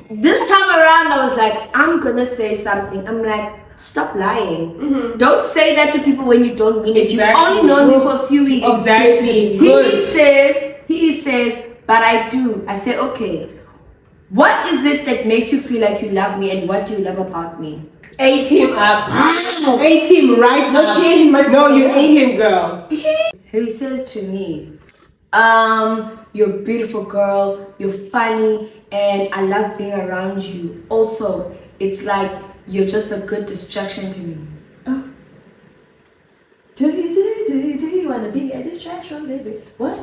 This time around, I was like, I'm gonna say something. I'm like, stop lying. Don't say that to people when you don't mean it. You've Exactly. only known me for a few weeks. Exactly. Good. He says, but I do. I say, okay. What is it that makes you feel like you love me, and what do you love about me? Ate him up. Ate him right No, up. she ate him right No, up. you ate him, girl. He says to me, you're a beautiful girl, you're funny, and I love being around you. Also, it's like you're just a good distraction to me. Do you want to be a distraction, baby? What?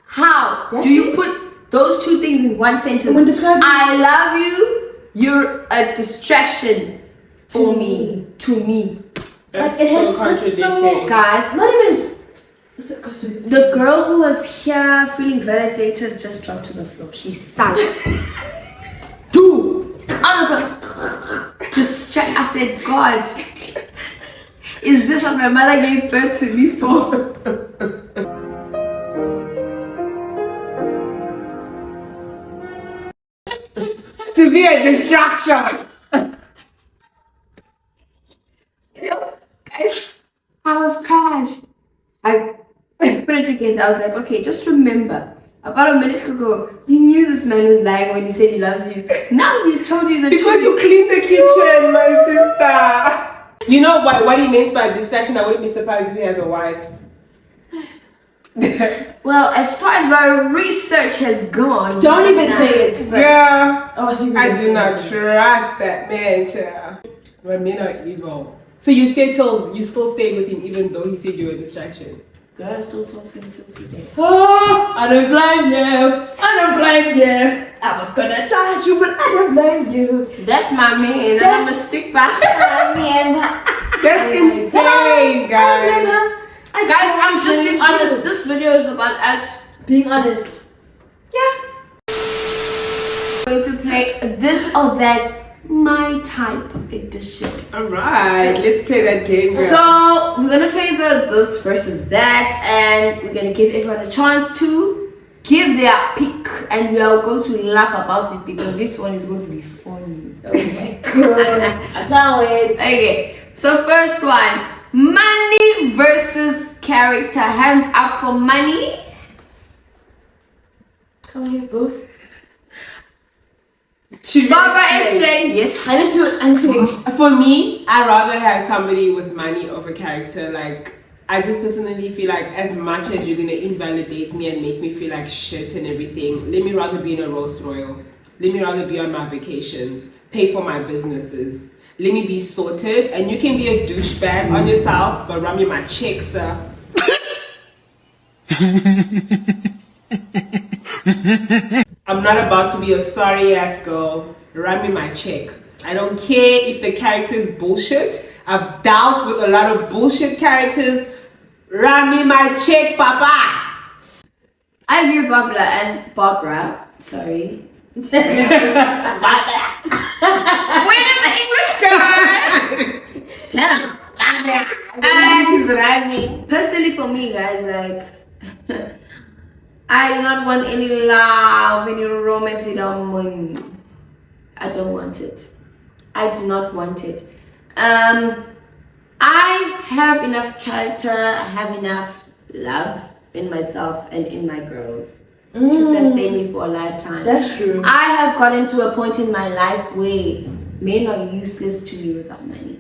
How That's do you it? put those two things in one sentence? When describing- I love you, you're a distraction for me, to me. That's Like, it has so it's so- contradicting. Guys, Not even. Sorry. the girl who was here feeling validated just dropped to the floor. She sank. Dude! I said, God, is this what my mother gave birth to me for? To be a distraction. Guys, I was crashed. I put it together. I was like, okay, just remember, about a minute ago, you knew this man was lying when he said he loves you. Now he's told you the Because truth. you cleaned the kitchen, my sister. You know what he means by distraction? I wouldn't be surprised if he has a wife. Well, as far as my research has gone, Don't even say it. Yeah. Oh, I think we I can do say not it. trust that man, child. But men are evil. So you still stayed with him even though he said you were a distraction. girl still talks to him till today. Oh, I don't blame you. I don't blame you. I was gonna charge you, but I don't blame you. That's my man, and I'm a stick by. That's insane, guys. Guys, I'm just being honest. This video is about us. Being honest. Yeah. Going to play this or that, my type edition. Alright, let's play that game, girl. So we're gonna play the this versus that, and we're gonna give everyone a chance to give their pick, and we are going to laugh about it because this one is going to be funny. Oh my god! I can't wait. Okay, so first one: money versus character. Hands up for money. Can we have both? Should we Barbara, explain? explain. Yes. I need to. For me, I'd rather have somebody with money over character. Like, I just personally feel like as much as you're gonna invalidate me and make me feel like shit and everything, let me rather be in a Rolls Royals. Let me rather be on my vacations, pay for my businesses. Let me be sorted, and you can be a douchebag on yourself, but run me my check, sir. I'm not about to be a sorry ass girl. Run me my check. I don't care if the character is bullshit. I've dealt with a lot of bullshit characters. Run me my check, papa. I agree with Barbara. Sorry. Where did the English go? She's running. Personally, for me, guys, like I do not want any love, any romance in our money. I don't want it. I do not want it. I have enough character. I have enough love in myself and in my girls to sustain me for a lifetime. That's true. I have gotten to a point in my life where men are useless to me without money.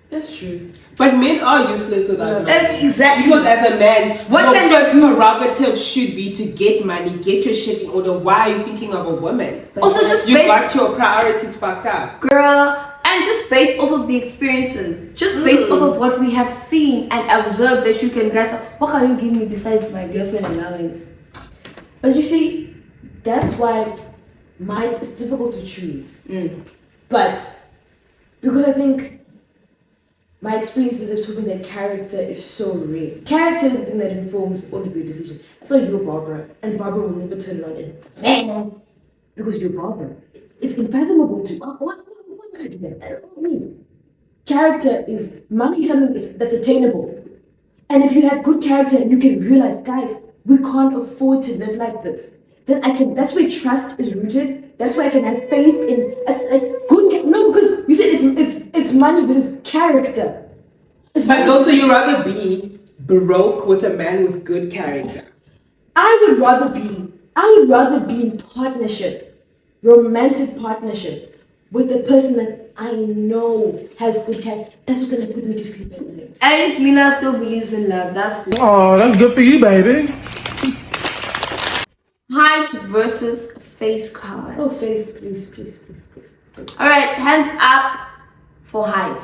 That's true. But men are useless without money. Exactly. Because as a man, What your can first they do? prerogative should be to get money, get your shit in order. Why are you thinking of a woman? Also, just You based, got your priorities fucked up. girl, and just based off of the experiences, just based off of what we have seen and observed, that you can guess, what can you give me besides my girlfriend allowance? But you see, that's why mine is difficult to choose. But because I think my experiences have told me that character is so rare. Character is the thing that informs all of your decisions. That's why you're Barbara, and Barbara will never turn around and man, because you're Barbara. It's unfathomable to why would I do that? That's not me. Character is money is something that's attainable. And if you have good character and you can realize, guys, we can't afford to live like this, then that's where trust is rooted. That's where I can have faith in a good no, because you said it's money versus character. But also, you rather be broke with a man with good character. I would rather be in partnership, romantic partnership, with the person that I know has good character. That's what's gonna put me to sleep at night. At least Mina still believes in love. That's good. Oh, that's good for you, baby. Height versus face card. Oh, please. All right, hands up for height.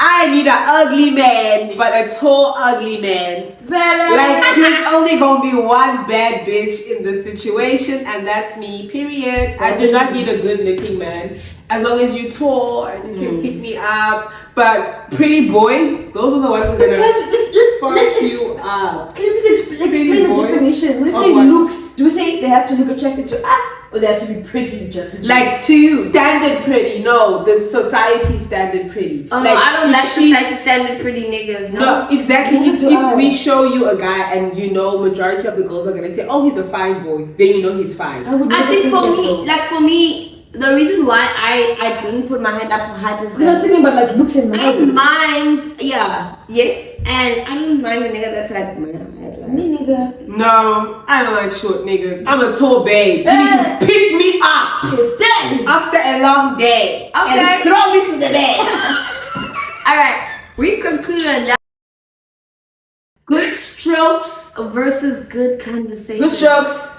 I need an ugly man, but a tall, ugly man. Like, there's only gonna be one bad bitch in the situation, and that's me, period. I do not need a good looking man. As long as you're tall and you can pick me up. But pretty boys, those are the ones that are gonna fuck you up. Can you please explain the boys? definition? When we say what? looks, do we say they have to look attractive to us, or they have to be pretty just Like, to you, standard pretty. No, the society standard pretty. Oh, like, no, I don't if like she- society standard pretty niggas. No. No, exactly. If to us. we show you a guy and you know majority of the girls are gonna say, oh, he's a fine boy, then you know he's fine. I would I never think for that me, though. like for me, the reason why I didn't put my hand up for height is Because I was that thinking about like looks and I don't mind. mind, yes, and I don't mind a nigga that's like my height. Like, Me neither. No, I don't like short niggas. I'm a tall babe. You need to pick me up She's dead. after a long day Okay. and throw me to the bed. all right, we conclude on that. Good strokes versus good conversation. Good strokes.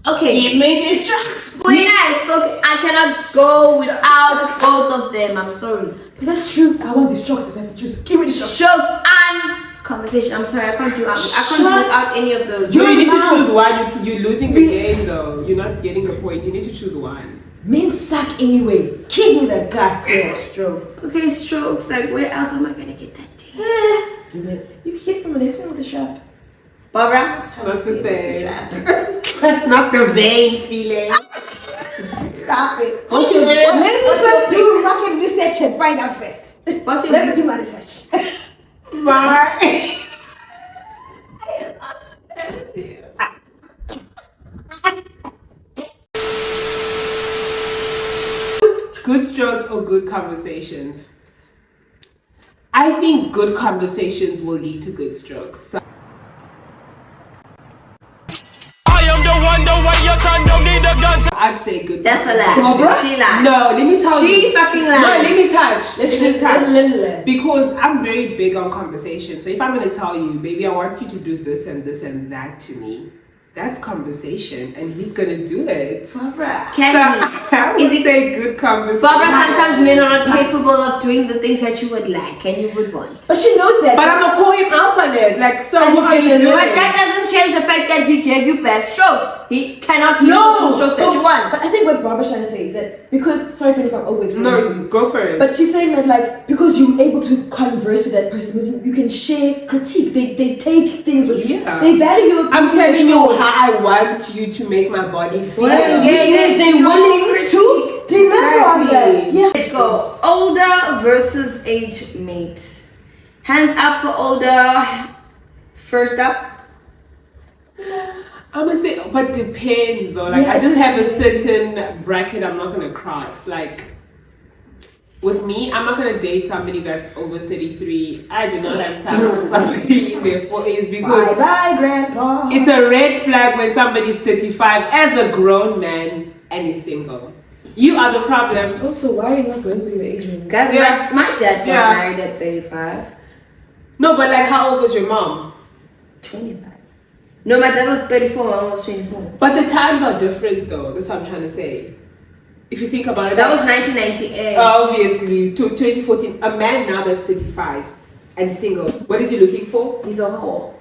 Okay. Give me the strokes, please. Yes, okay. I cannot go without both of them. I'm sorry. That's true. I want the strokes if I have to choose. Give me the strokes. Strokes and conversation. I'm sorry, I can't do out any of those. You need to mouth. choose one. You're losing the game though. You're not getting the point. You need to choose one. Men suck anyway. Give me the goddamn strokes. Okay, strokes. Like, where else am I gonna get that dick? Give me. You can get from this one with the strap. Barbara? That's the thing. That's not the vein feeling. Stop it. Okay, Let me first do fucking research and find out first. What's your Let me do my research. Bye. Good strokes or good conversations? I think good conversations will lead to good strokes. I am the one, the way your son don't need I'd say good. That's a lie. Barbara? She lied. No, let me tell you. She fucking lied. No, let me touch. Let me touch. Let. Because I'm very big on conversation. So if I'm gonna tell you, baby, I want you to do this and this and that to me, that's conversation, and he's gonna do it. Barbara. Can I would Is it- say good conversation. Barbara, sometimes men are not capable of doing the things that you would like and you would want. But she knows that. But I'm gonna call him out on it. Like, so And who's he's gonna do gonna But it? that doesn't change the fact that he gave you best strokes. He cannot give you No, the strokes that you want. But I think what Barbara's trying to say is that because, sorry if I'm over explaining. No, go for it. But she's saying that like because you're able to converse with that person, because you can share critique. They take things with you. Yeah. They value your. I'm telling you how I want you to make my body feel. Well, which means they're willing to deliver on that. Yeah. Let's go. Older versus age mate. Hands up for older. First up. I'm gonna say, but depends though. Like, Yeah, I just it have a depends. certain bracket I'm not gonna cross. Like, with me, I'm not gonna date somebody that's over 33. I do not have time for somebody in their 40s Bye because bye, Grandpa. it's a red flag when somebody's 35 as a grown man and is single. You are the problem. Also, why are you not going for your age range? Guys, Yeah. my dad got Yeah. married at 35. No, but like, how old was your mom? 25. No, my dad was 34, my mom was 24. But the times are different though. That's what I'm trying to say. If you think about it, That was 1998. obviously to 2014. A man now that's 35 and single. What is he looking for? He's a whore.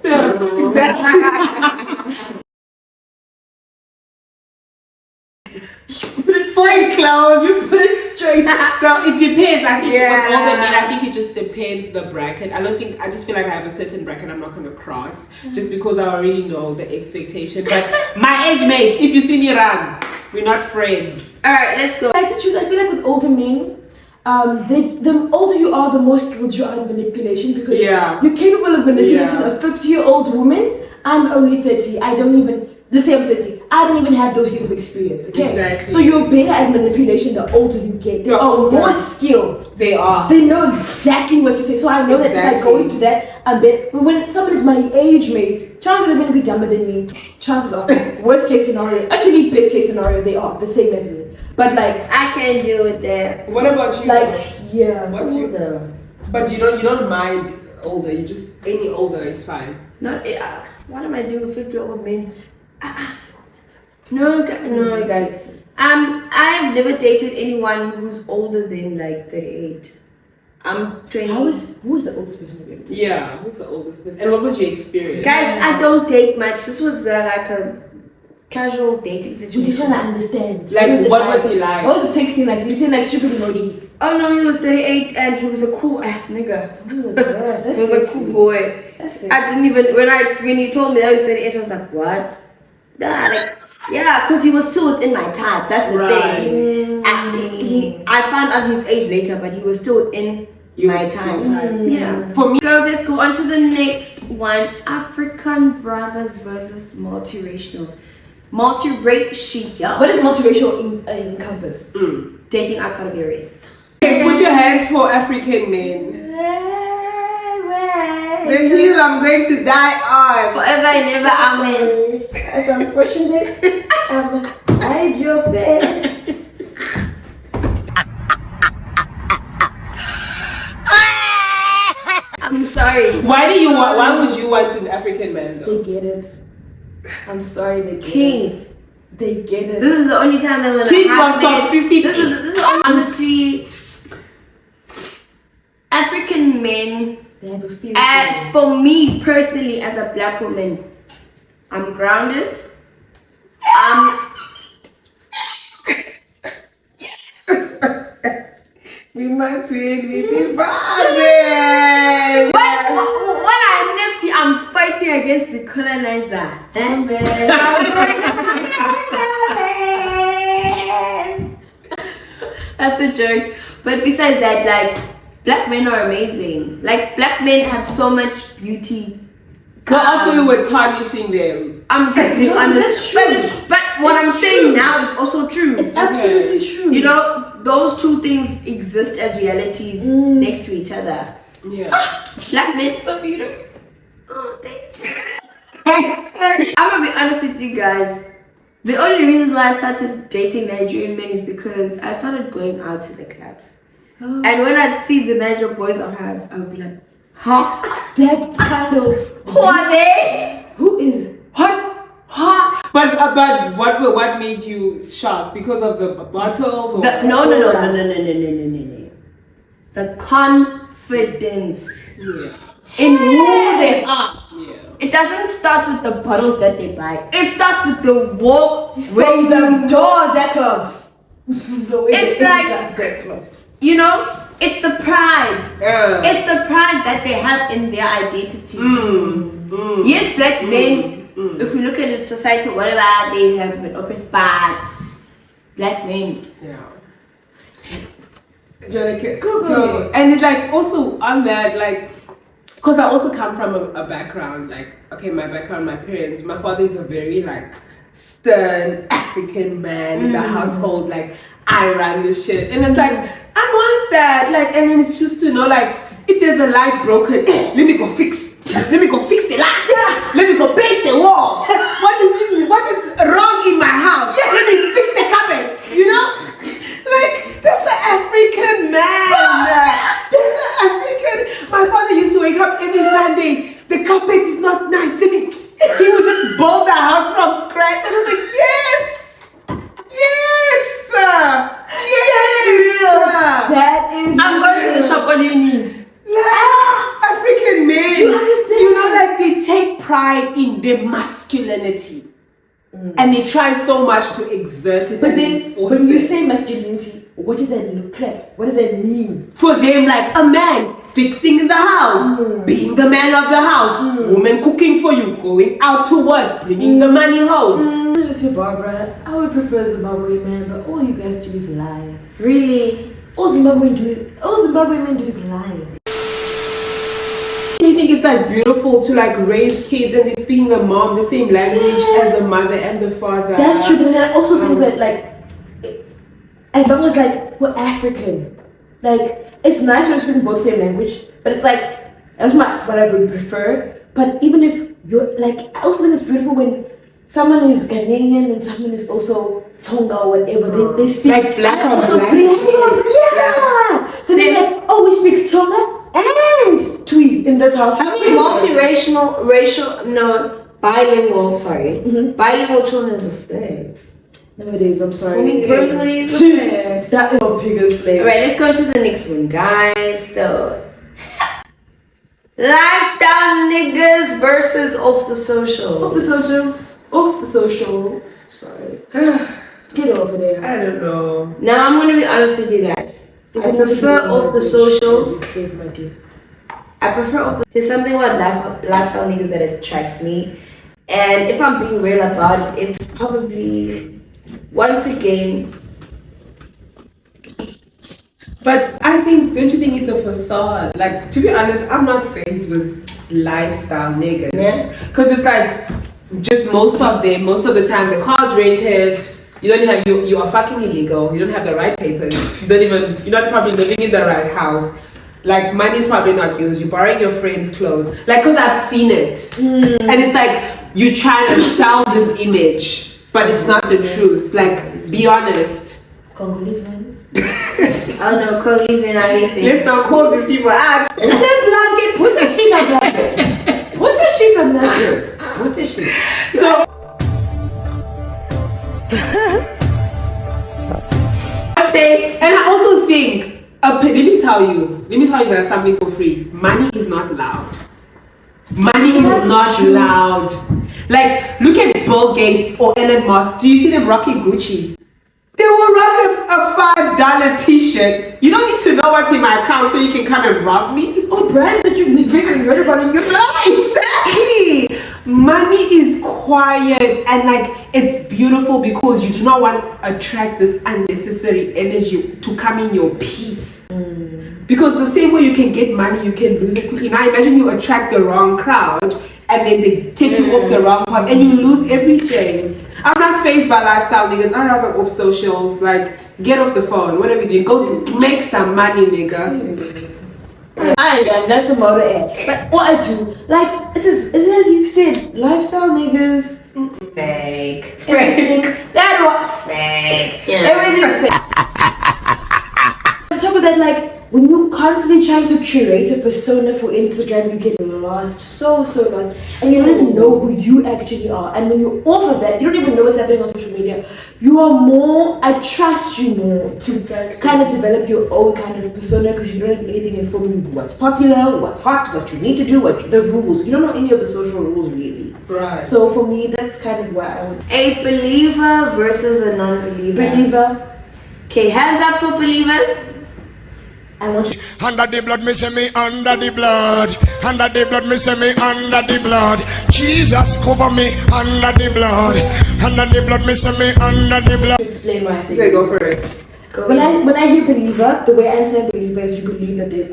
Put it straight, Klaus. You put it straight. So it depends. I think Yeah. with older men, I think it just depends the bracket. I just feel like I have a certain bracket I'm not gonna cross just because I already know the expectation. But my age mates, if you see me run, we're not friends. Alright, let's go. I can choose. I feel like with older men, the older you are, the more skilled you are in manipulation because Yeah. you're capable of manipulating Yeah. a 50-year-old woman. I'm only 30. I don't even. Let's say I'm 30. I don't even have those years of experience. Okay. Exactly. So you're better at manipulation the older you get. They The are older. more skilled. They are. They know exactly what to say. So I know that if I go Exactly. into that, I'm better. But when someone is my age mate, chances are they're going to be dumber than me. Chances are, worst case scenario, actually best case scenario, they are the same as me. But like, I can't deal with that. What about you? like yeah. What's your But you don't mind older. You just any older is fine. Not what am I doing with 50-year-old men? No, guys. I've never dated anyone who's older than like 38. I'm 20. Who is the oldest person you've ever dated? Yeah. Who's the oldest person? And what was your experience? Guys, I don't date much. This was like a casual dating We just situation. want to understand. Like, was it what was he like? What was the texting like? Did he send like stupid emojis? Oh no, he was 38 and he was a cool ass nigga. Oh god, He that's was a sexy. cool boy. That's sexy. I didn't even when he told me that he was 38, I was like, what? Nah, like yeah, because he was still within my type. That's the thing. I found out his age later, but he was still within my time. Yeah. For me, So let's go on to the next one. African brothers versus multiracial. Multiracial. What does multiracial encompass? Dating outside of your race. okay, put your hands for African men. The hill I'm going to die on. Forever and ever, amen. That's unfortunate. Hide your face. I'm sorry. Why would you want an African man though? They get it. I'm sorry, they get Kings. it. They get it. This is the only time that when Kings I of have toxicity. this is honestly African men. They have a feeling. to them. For me personally, as a black woman, I'm grounded. We might win with the What I'm next year, I'm fighting against the colonizer. That's a joke. But besides that, like black men are amazing. Like black men have so much beauty. after you were tarnishing them. I'm just being honest. But what I'm saying now is also true. It's absolutely true. You know, those two things exist as realities next to each other. Yeah. Black men, so beautiful. Oh, thanks. I'm gonna be honest with you guys. The only reason why I started dating Nigerian men is because I started going out to the clubs. Oh. And when I'd see the Nigerian boys I would be like, huh? That kind of. Who are they? Who is? What? Huh? But what made you shocked? Because of the bottles? Or No. The confidence Yeah. in who they are. Yeah. It doesn't start with the bottles that they buy. It starts with the walk From the door that of. The way It's they like- enter that club. You know, it's the pride. Yeah. It's the pride that they have in their identity. Yes, black men, if we look at it, society, whatever, they have been oppressed, but black men. Yeah. Go. And it's like also on that, like, because I also come from a background, like, okay, my background, my parents, my father is a very, like, stern African man in the household, like, I run the shit. And it's like, I want that. Like, and then it's just to know, like, if there's a light broken, let me go fix the light. Yeah. Let me go paint the wall. What is wrong in my house? Yeah. Let me fix the carpet. You know? Like, that's the African man. That's the African. My father used to wake up every Sunday. The carpet is not nice. He would just build the house from scratch. And I'm like, yes. That is. I'm going to the shop, what do you need? African men, You understand? you know, like they take pride in their masculinity. And they try so much to exert it. But and then, enforce when you it. say masculinity, what does that look like? What does that mean? For them, like a man fixing in the house, being the man of the house, woman cooking for you, going out to work, bringing the money home. Little Barbara, I would prefer Zimbabwe man, but all you guys do is lie. Really? All Zimbabwe men do is lie. You think it's like beautiful to like raise kids and they're speaking the mom the same language as the mother and the father. That's true, but then I also think that like, as long as like we're African, like it's nice when we're speaking both the same language, but it's like that's what I would prefer. But even if you're like, I also think it's beautiful when someone is Ghanaian and someone is also Tonga or whatever. They speak Like black on also black. Yeah. So they're like, oh, we speak Tonga and Twi in this house. Bilingual, sorry. Bilingual children is a flex. Nowadays, I'm sorry. For me personally, it's a flex. That is the biggest flavor. Alright, let's go to the next one, guys. So, lifestyle niggas versus off the social. Off the socials. Off the socials. Sorry. Get over there. I don't know. Now, I'm gonna be honest with you guys. I prefer off the socials. Save my dear. I prefer off the. There's something about lifestyle niggas that attracts me, and if I'm being real about it, it's probably once again. But I think, don't you think it's a facade? Like, to be honest, I'm not faced with lifestyle niggas. Yeah. Because it's like, just most of the time, the car's rented, you are fucking illegal, you don't have the right papers, you're not probably living in the right house. Like, money's probably not yours, you're borrowing your friend's clothes. Like, because I've seen it. And it's like, you're trying to sell this image, but it's not the truth. Like, be honest. Congolese man. Oh no, Congolese men are anything. Let's not call these people out. Put a blanket. Put a sheet on blanket. Put a sheet on blanket. Put a sheet. So, and I also think, let me tell you there's something for free. Money is not loud. Money is not loud. Like, look at Bill Gates or Elon Musk. Do you see them rocking Gucci? They will rock a $5 t-shirt. You don't need to know what's in my account so you can come and rob me. Oh, brand that you've been read about in your life. Exactly. Money is quiet and like it's beautiful because you do not want to attract this unnecessary energy to come in your peace. Because the same way you can get money, you can lose it quickly. Now imagine you attract the wrong crowd and then they take you off the wrong path and you lose everything. I'm not fazed by lifestyle niggas. I'm rather off socials. Like, get off the phone. What are we doing? Go make some money, nigga. I ain't got nothing more to add. But what I do, like, it's as you've said, lifestyle niggas, Fake. Everything. That was fake. Everything's fake. On top of that, like, when you're constantly trying to curate a persona for Instagram, you get lost, so lost, and you don't even know who you actually are. And when you're off of that, you don't even know what's happening on social media. You are more, I trust you more to kind of develop your own kind of persona, because you don't have anything informing you what's popular, what's hot, what you need to do, what the rules. You don't know any of the social rules really. Right. So for me, that's kind of why I would. A believer versus a non-believer. Believer. Okay, hands up for believers. I want you. Under the blood, me say me under the blood. Under the blood, me say me under the blood. Jesus cover me under the blood. Under the blood, me say me under the blood. To explain why I say. Okay, go for it. When I hear believer, the way I understand believer is you believe that there's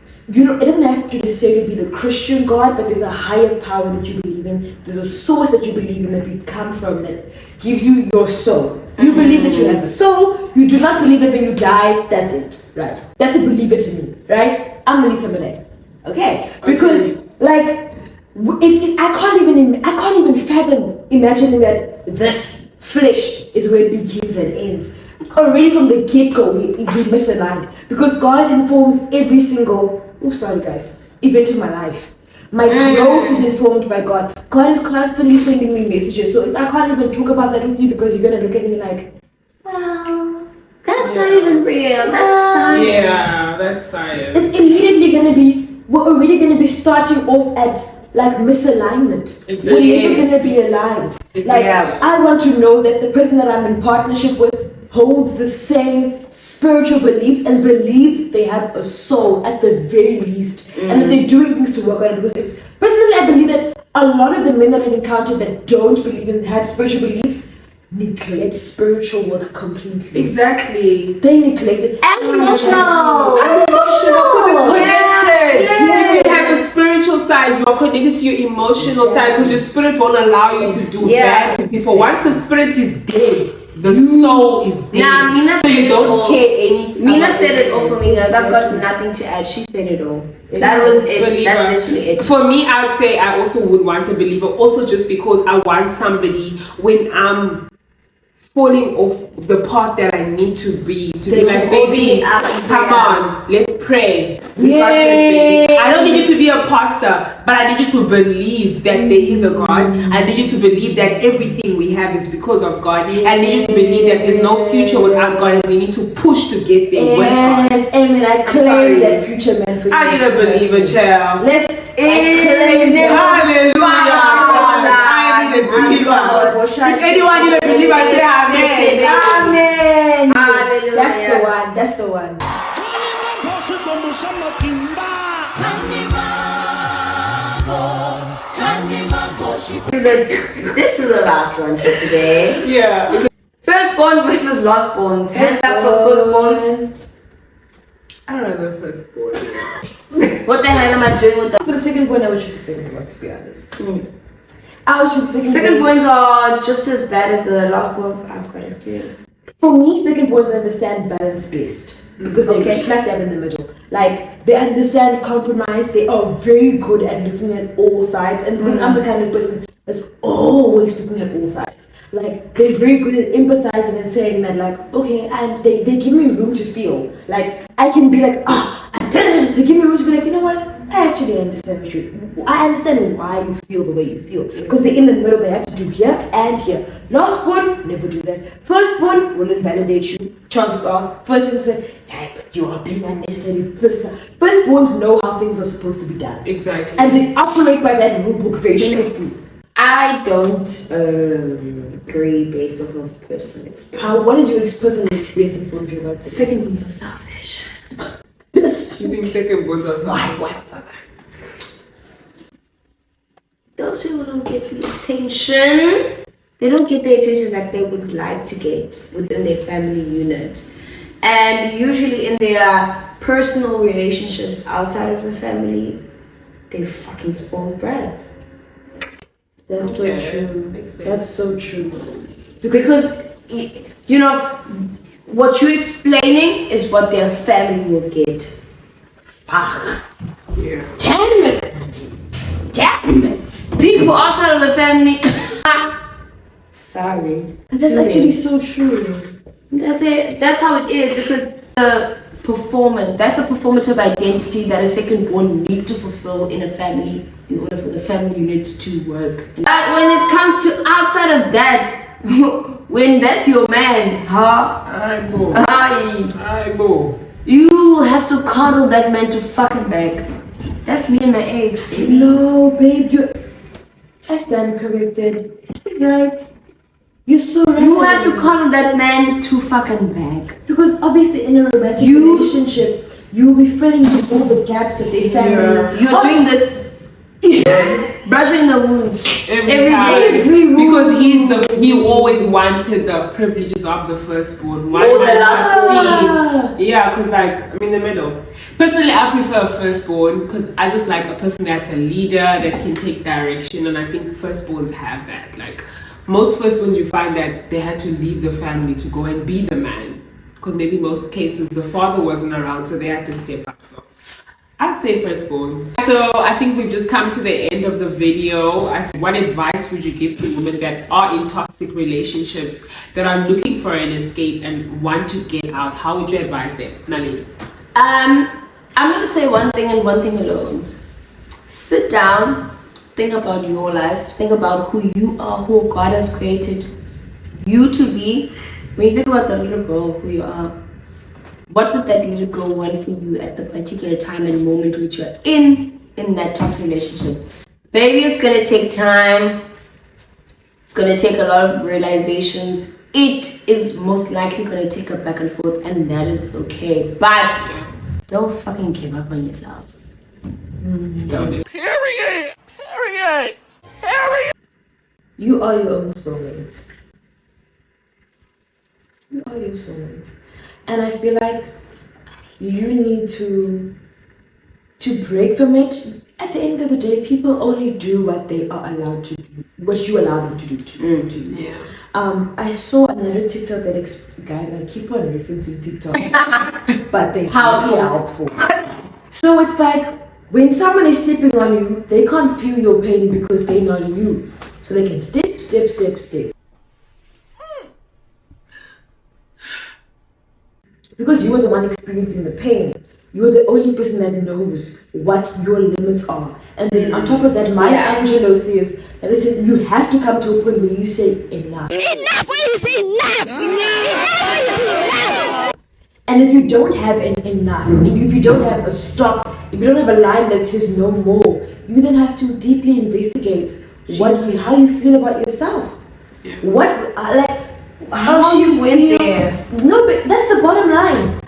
it doesn't have to necessarily be the Christian God, but there's a higher power that you believe in. There's a source that you believe in that we come from that gives you your soul. You believe that you have a soul. You do not believe that when you die, that's it. Right? That's a believer to me. Right? I'm Melissa Monet. Okay? Because like, I can't even fathom imagining that this flesh is where it begins and ends. Already from the get-go, we misaligned, because God informs every single event in my life. My growth is informed by God. God is constantly sending me messages. So if I can't even talk about that with you, because you're gonna look at me like, well, That's not even real. That's science. Yeah, that's science. it's immediately we're already gonna be starting off at like misalignment. Exactly. We're never gonna be aligned. Like, Yeah. I want to know that the person that I'm in partnership with holds the same spiritual beliefs and believes they have a soul at the very least, and that they're doing things to work on it. Because personally, I believe that a lot of the men that I've encountered that don't believe in have spiritual beliefs neglect spiritual work completely. Exactly. They neglect it. Emotional. Because it's connected. Yes. If you have a spiritual side, you are connected to your emotional side, because your spirit won't allow you to do that to people. Once the spirit is dead, the soul is dead. Nah, Mina so you said it don't all. care anything. Mina said it all for me, guys. I've got nothing to add. She said it all. That was it. Believer. That's literally it. For me, I would say I also would want a believer, also just because I want somebody when I'm falling off the path that I need to be like, baby, come on, let's pray. I don't need you to be a pastor, but I need you to believe that there is a God. I need you to believe that everything we have is because of God. I need you to believe that there's no future without God, and we need to push to get there with God. Yes, amen. I claim that future man for you. I need a believer, child. Let's claim that. Hallelujah. I need a believer. If anyone need a believer, say amen. Amen. Hallelujah. That's the one. This is the last one for today. Yeah. Firstborn versus lastborns. Hands up for firstborns. I don't know the first one. What the hell am I doing with the For the second point, I would choose the second one, to be honest. I would choose the second points are just as bad as the lastborns. I've got experience. For me, second boys understand balance best, because they're smack dab in the middle. Like, they understand compromise. They are very good at looking at all sides, and because I'm the kind of person that's always looking at all sides. Like, they're very good at empathizing and saying that, like, okay, and they give me room to feel. Like, I can be like, I did it. They give me room to be like, you know what? I actually understand I understand why you feel the way you feel. Because they're in the middle, they have to do here and here. Last one, never do that. First one will invalidate you. Chances are, first thing to say, yeah, but you are being unnecessary. First ones know how things are supposed to be done. Exactly. And they operate by that rule book very strictly. I don't agree based off of personal experience. What is your personal experience informed you about sex? Second ones are selfish. You think second ones are something? Why? Those people don't get the attention. They don't get the attention that they would like to get within their family unit. And usually in their personal relationships outside of the family, they're fucking spoiled brats. That's so true. That's so true. Because, you know, what you're explaining is what their family will get. Fuck. Yeah. Damn it. People outside of the family, Sorry. But that's actually so true. That's how it is, because that's a performative identity that a second born needs to fulfill in a family in order for the family unit to work. But when it comes to outside of that, when that's your man, you have to cuddle that man to fucking back. That's me and my age, baby. No, babe, I stand corrected. Right? You're so right. You have to cuddle that man to fucking back. Because obviously in a romantic relationship, you'll be filling in all the gaps that they found. You're doing this, brushing the wounds every day. Because he always wanted the privileges of the firstborn. Why Or the last Yeah, because like I'm in the middle. Personally, I prefer a firstborn because I just like a person that's a leader that can take direction, and I think firstborns have that. Like most firstborns, you find that they had to leave the family to go and be the man, because maybe most cases the father wasn't around, so they had to step up. So I'd say firstborn. So I think we've just come to the end of the video. What advice would you give to women that are in toxic relationships, that are looking for an escape and want to get out? How would you advise them, Naledi? I'm gonna say one thing and one thing alone. Sit down, think about your life, think about who you are, who God has created you to be. When you think about the little girl who you are, what would that little girl want for you at the particular time and moment which you're in that toxic relationship? Baby, it's gonna take time. It's gonna take a lot of realizations. It is most likely gonna take a back and forth, and that is okay. But don't fucking give up on yourself. Period. You are your own soulmate. You are your soulmate. And I feel like you need to break from it. At the end of the day, people only do what they are allowed to do, what you allow them to do to you. Yeah. I saw another TikTok that guys, I keep on referencing TikTok, but they're helpful. So it's like when someone is stepping on you, they can't feel your pain because they're not you. So they can step. Because you are the one experiencing the pain. You're the only person that knows what your limits are. And then on top of that, Maya Angelou says that listen, you have to come to a point where you say enough. Enough is enough! And if you don't have an enough, if you don't have a stop, if you don't have a line that says no more, you then have to deeply investigate how you feel about yourself. Yeah. How she went there. No, but that's the bottom line.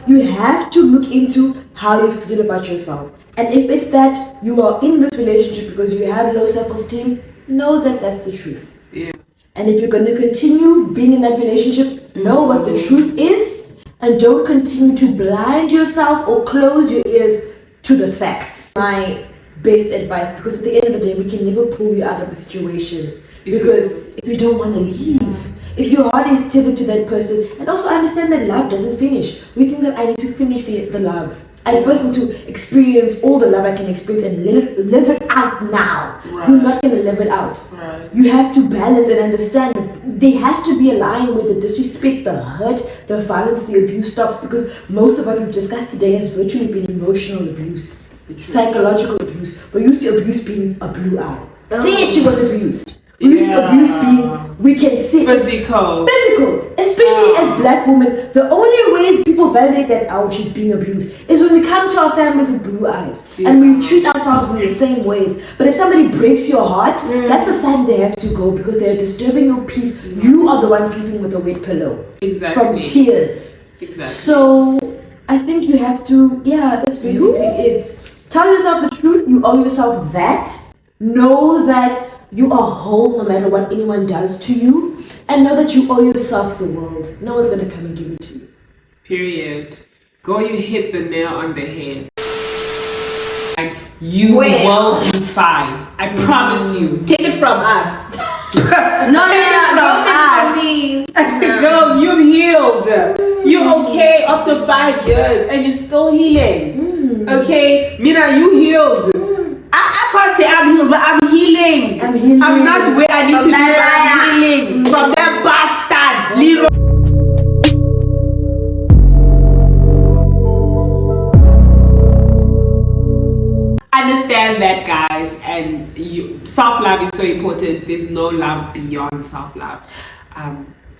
You have to look into how you feel about yourself. And if it's that you are in this relationship because you have low self-esteem, know that that's the truth. Yeah. And if you're going to continue being in that relationship, know what the truth is, and don't continue to blind yourself or close your ears to the facts. My best advice, because at the end of the day, we can never pull you out of a situation. Because if you don't want to leave, if your heart is tethered to that person, and also understand that love doesn't finish. We think that I need to finish the love. I person to experience all the love I can experience and live it out now. Right. You're not going to live it out. Right. You have to balance and understand that there has to be a line where the disrespect, the hurt, the violence, the abuse stops, because most of what we've discussed today has virtually been emotional abuse, psychological abuse. We're used to abuse being a blue eye. There she was abused. We used to abuse being, we can see physical, especially as black women. The only ways people validate that out she's being abused is when we come to our families with blue eyes and we treat ourselves in the same ways. But if somebody breaks your heart, that's a sign they have to go, because they're disturbing your peace. You are the one sleeping with a wet pillow. Exactly. From tears. Exactly. So I think you have to, that's basically it. Tell yourself the truth. You owe yourself that. Know that you are whole no matter what anyone does to you, and know that you owe yourself the world. No one's gonna come and give it to you. Period. Go, you hit the nail on the head. And you will be fine. I promise you. Take it from us. No, don't take it from me. Girl, you've healed. You're okay after 5 years and you're still healing. Okay? Mina, you healed. I can't say I'm healed, but I'm healing. I'm not where I need to be, but I'm healing from that bastard. Little. Understand that, guys, and self-love is so important. There's no love beyond self-love.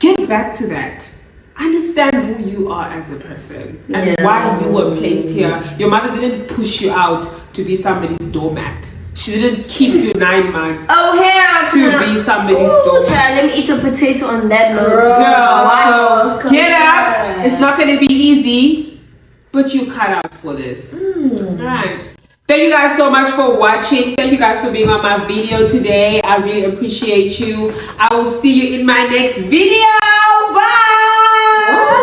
Get back to that. Understand who you are as a person and why you were placed here. Your mother didn't push you out to be somebody's doormat. She didn't keep you 9 months to be somebody's doormat. Child, let me eat a potato on that note. Girl, so get up. It's not going to be easy, but you cut out for this. Right. Thank you guys so much for watching. Thank you guys for being on my video today. I really appreciate you. I will see you in my next video. Bye.